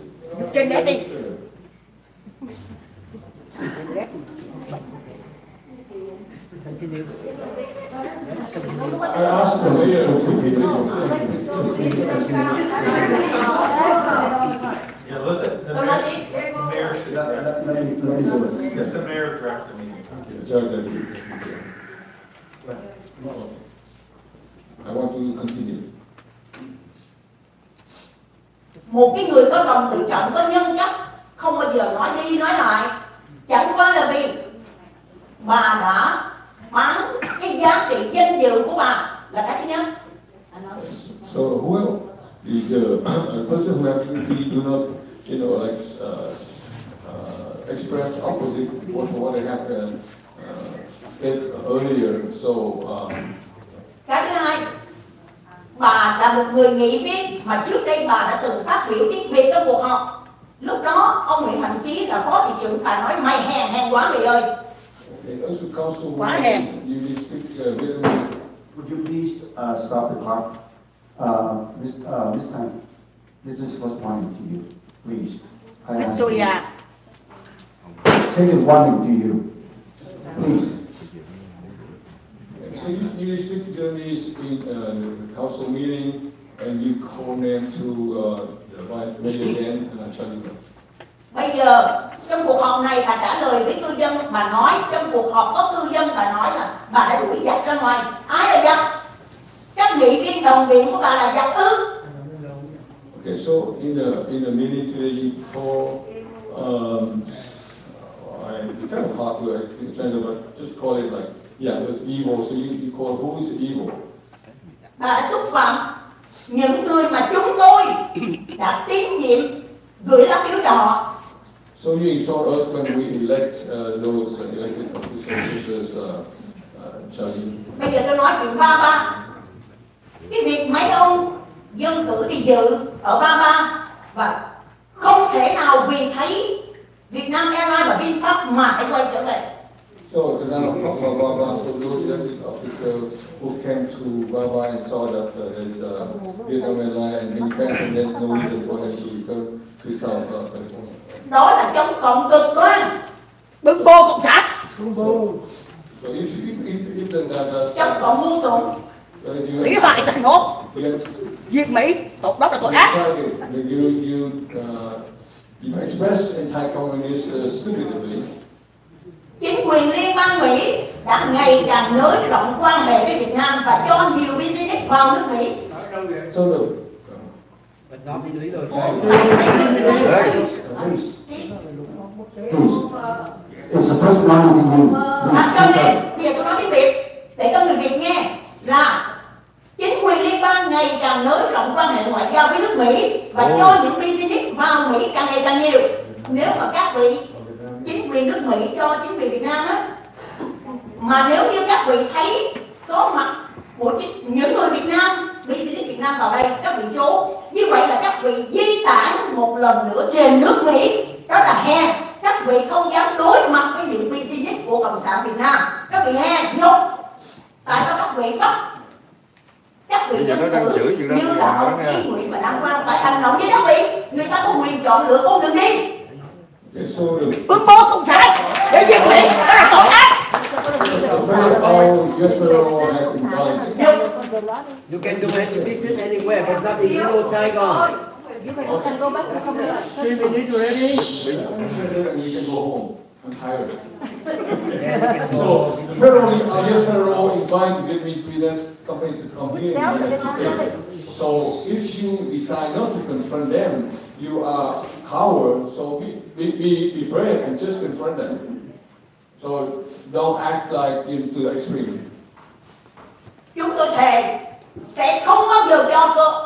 Trên đấy đi. I asked the mayor to be Yeah, let the mayor should Let me do it. Let the mayor direct the meeting. I want to continue. Một cái người có lòng tự trọng, có nhân cách, không bao giờ nói đi nói lại. Chẳng qua là vì bà đã bán cái giá trị danh dự của bà là cái thứ nhất. So whoever the person who have duty do not, you know, like express opposite what they have said earlier. So cái thứ hai, bà là một người nghị viên mà trước đây bà đã từng phát biểu tiếng Việt trong cuộc họp. Lúc đó ông Nguyễn Mạnh Chí là phó thị trưởng, bà nói mày hèn quá mày ơi. Quá hèn. Would you please stop the clock? Miss Tan, this is first warning to you. Please. I ask you. Second warning to you. Please. So you speak to journalists in the council meeting and you call them to the vice mayor again Charlie. Bây giờ trong cuộc họp này bà trả lời với cư dân, bà nói trong cuộc họp có cư dân, bà nói là bà đã đuổi giặc ra ngoài. Ai là giặc? Các nghị viên đồng viện của bà là giặc ư? Okay, so in the meeting today you call it's kind of hard to explain, but just call it like it's evil. So you call who is evil? Bà đã xúc phạm những người mà chúng tôi đã tín nhiệm gửi lá phiếu cho họ. So you insult us when we elect those elected officials such as Charlie. Bây giờ tôi nói chuyện Va. Cái việc mấy ông dân cử đi dự ở Va và không thể nào vì thấy Việt Nam Airlines và VinFast mà phải quay trở về. So so those elected officials who came to Baba and saw that there's Vietnam Airlines and VinFast, and there's no reason for them to return to South California. Đó là chống cộng cực đoan, bưng bô cộng sản. So if chống cộng ngu xuẩn, lý hoại thành phố, diệt Mỹ, đó là tội ác. You express anti-communist stupidity. Chính quyền liên bang Mỹ đã ngày càng nới rộng quan hệ với Việt Nam và cho nhiều business vào nước Mỹ. It's the first one to you. Bây giờ tôi nói tiếng Việt để cho người Việt nghe là chính quyền liên bang ngày càng nới rộng quan hệ ngoại giao với nước Mỹ và cho những business vào Mỹ càng ngày càng nhiều. Nếu mà các vị chính quyền nước Mỹ cho chính quyền Việt Nam á, mà nếu như các vị thấy có mặt của những người Việt Nam, business Việt Nam vào đây, các vị trốn, như vậy là các vị di tản một lần nữa trên nước Mỹ, đó là hèn. Các vị không dám đối mặt với những business của Cộng sản Việt Nam. Các vị hèn nhục. Tại sao các vị bắt các vị dân cử như là ông Chí Nguyễn và Đăng Quang phải hành động với các vị? Người ta có quyền chọn lựa con đường đi. Ước mơ Cộng sản để diệt Mỹ, đó là tội ác. You can do any business anywhere, but not in Euro Saigon. You can go back to Canada. 3 minutes already. And we can go home. I'm tired. So, federal, yes, federal invite the Vietnamese leaders company to come here in the United States. So, if you decide not to confront them, you are coward. So, be brave and just confront them. So, don't act like into the extreme. Chúng tôi thề sẽ không bao giờ cho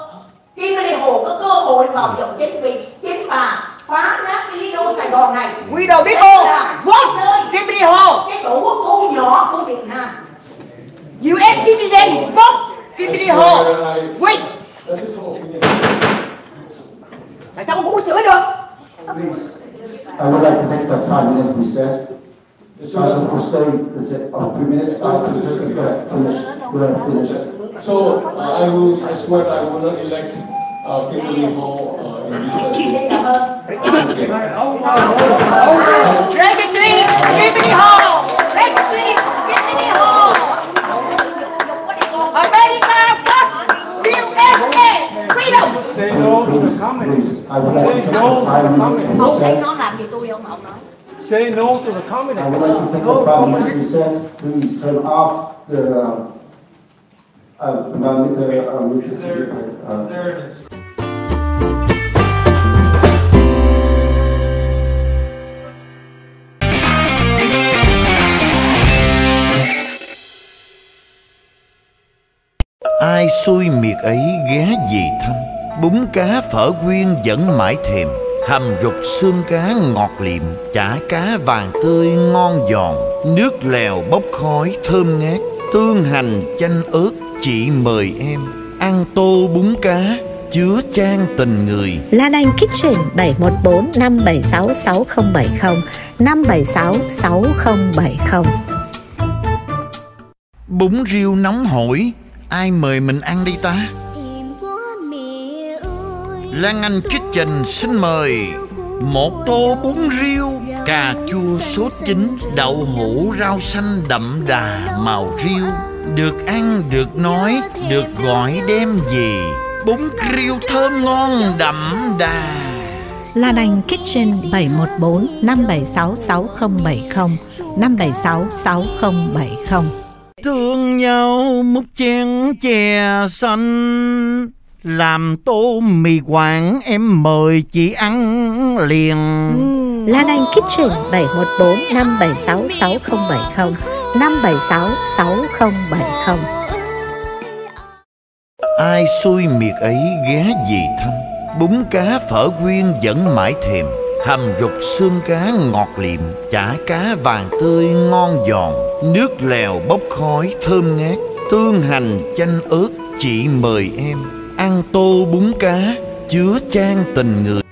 Kim Ly Hồ có cơ hội vào dòng chính vì chính bà phá nát cái lý đô Sài Gòn này. We don't biết cô. Vote Kim Ly Hồ. Cái tổ quốc thu nhỏ của Việt Nam. US citizen vote Kim Ly Hồ. Wait. Tại sao không có chửi được? I would like to take the 5-minute recess. Council will stay, is it 3 minutes? Go ahead, finish. So, I swear I will not elect Kimberly Hall in this Xin cảm ơn. Recognize Kimberly Hall. Recognize Kimberly Hall. America first. USA freedom. Say no to the comment. Please, I would like to take a 5 minutes recess. Nó làm gì tôi không nói. Say no to the comment. I would like to take a 5-minute recess. Please turn off the Ai xui miệt ấy ghé về thăm, bún cá phở quyên vẫn mãi thèm, hầm rục xương cá ngọt liệm, chả cá vàng tươi ngon giòn, nước lèo bốc khói thơm ngát, tương hành chanh ớt. Chị mời em ăn tô bún cá chứa chan tình người. Lan Anh Kitchen 714 576 6070 576 6070. Bún riêu nóng hổi, ai mời mình ăn đi ta? Lan Anh Kitchen xin mời một tô bún riêu, cà chua sốt chín, đậu hũ rau xanh đậm đà màu riêu. Được ăn, được nói, được gọi đem về. Bún riêu thơm ngon đậm đà. Lan Anh Kitchen 714 576 6070 576 6070. Thương nhau múc chén chè xanh, làm tô mì Quảng em mời chị ăn liền. Lan Anh Kitchen 714 576 6070 576 6070. Ai xui miệt ấy ghé về thăm, bún cá phở quyên vẫn mãi thèm, hầm rục xương cá ngọt liệm, chả cá vàng tươi ngon giòn, nước lèo bốc khói thơm ngát, tương hành chanh ớt. Chị mời em ăn tô bún cá chứa chan tình người.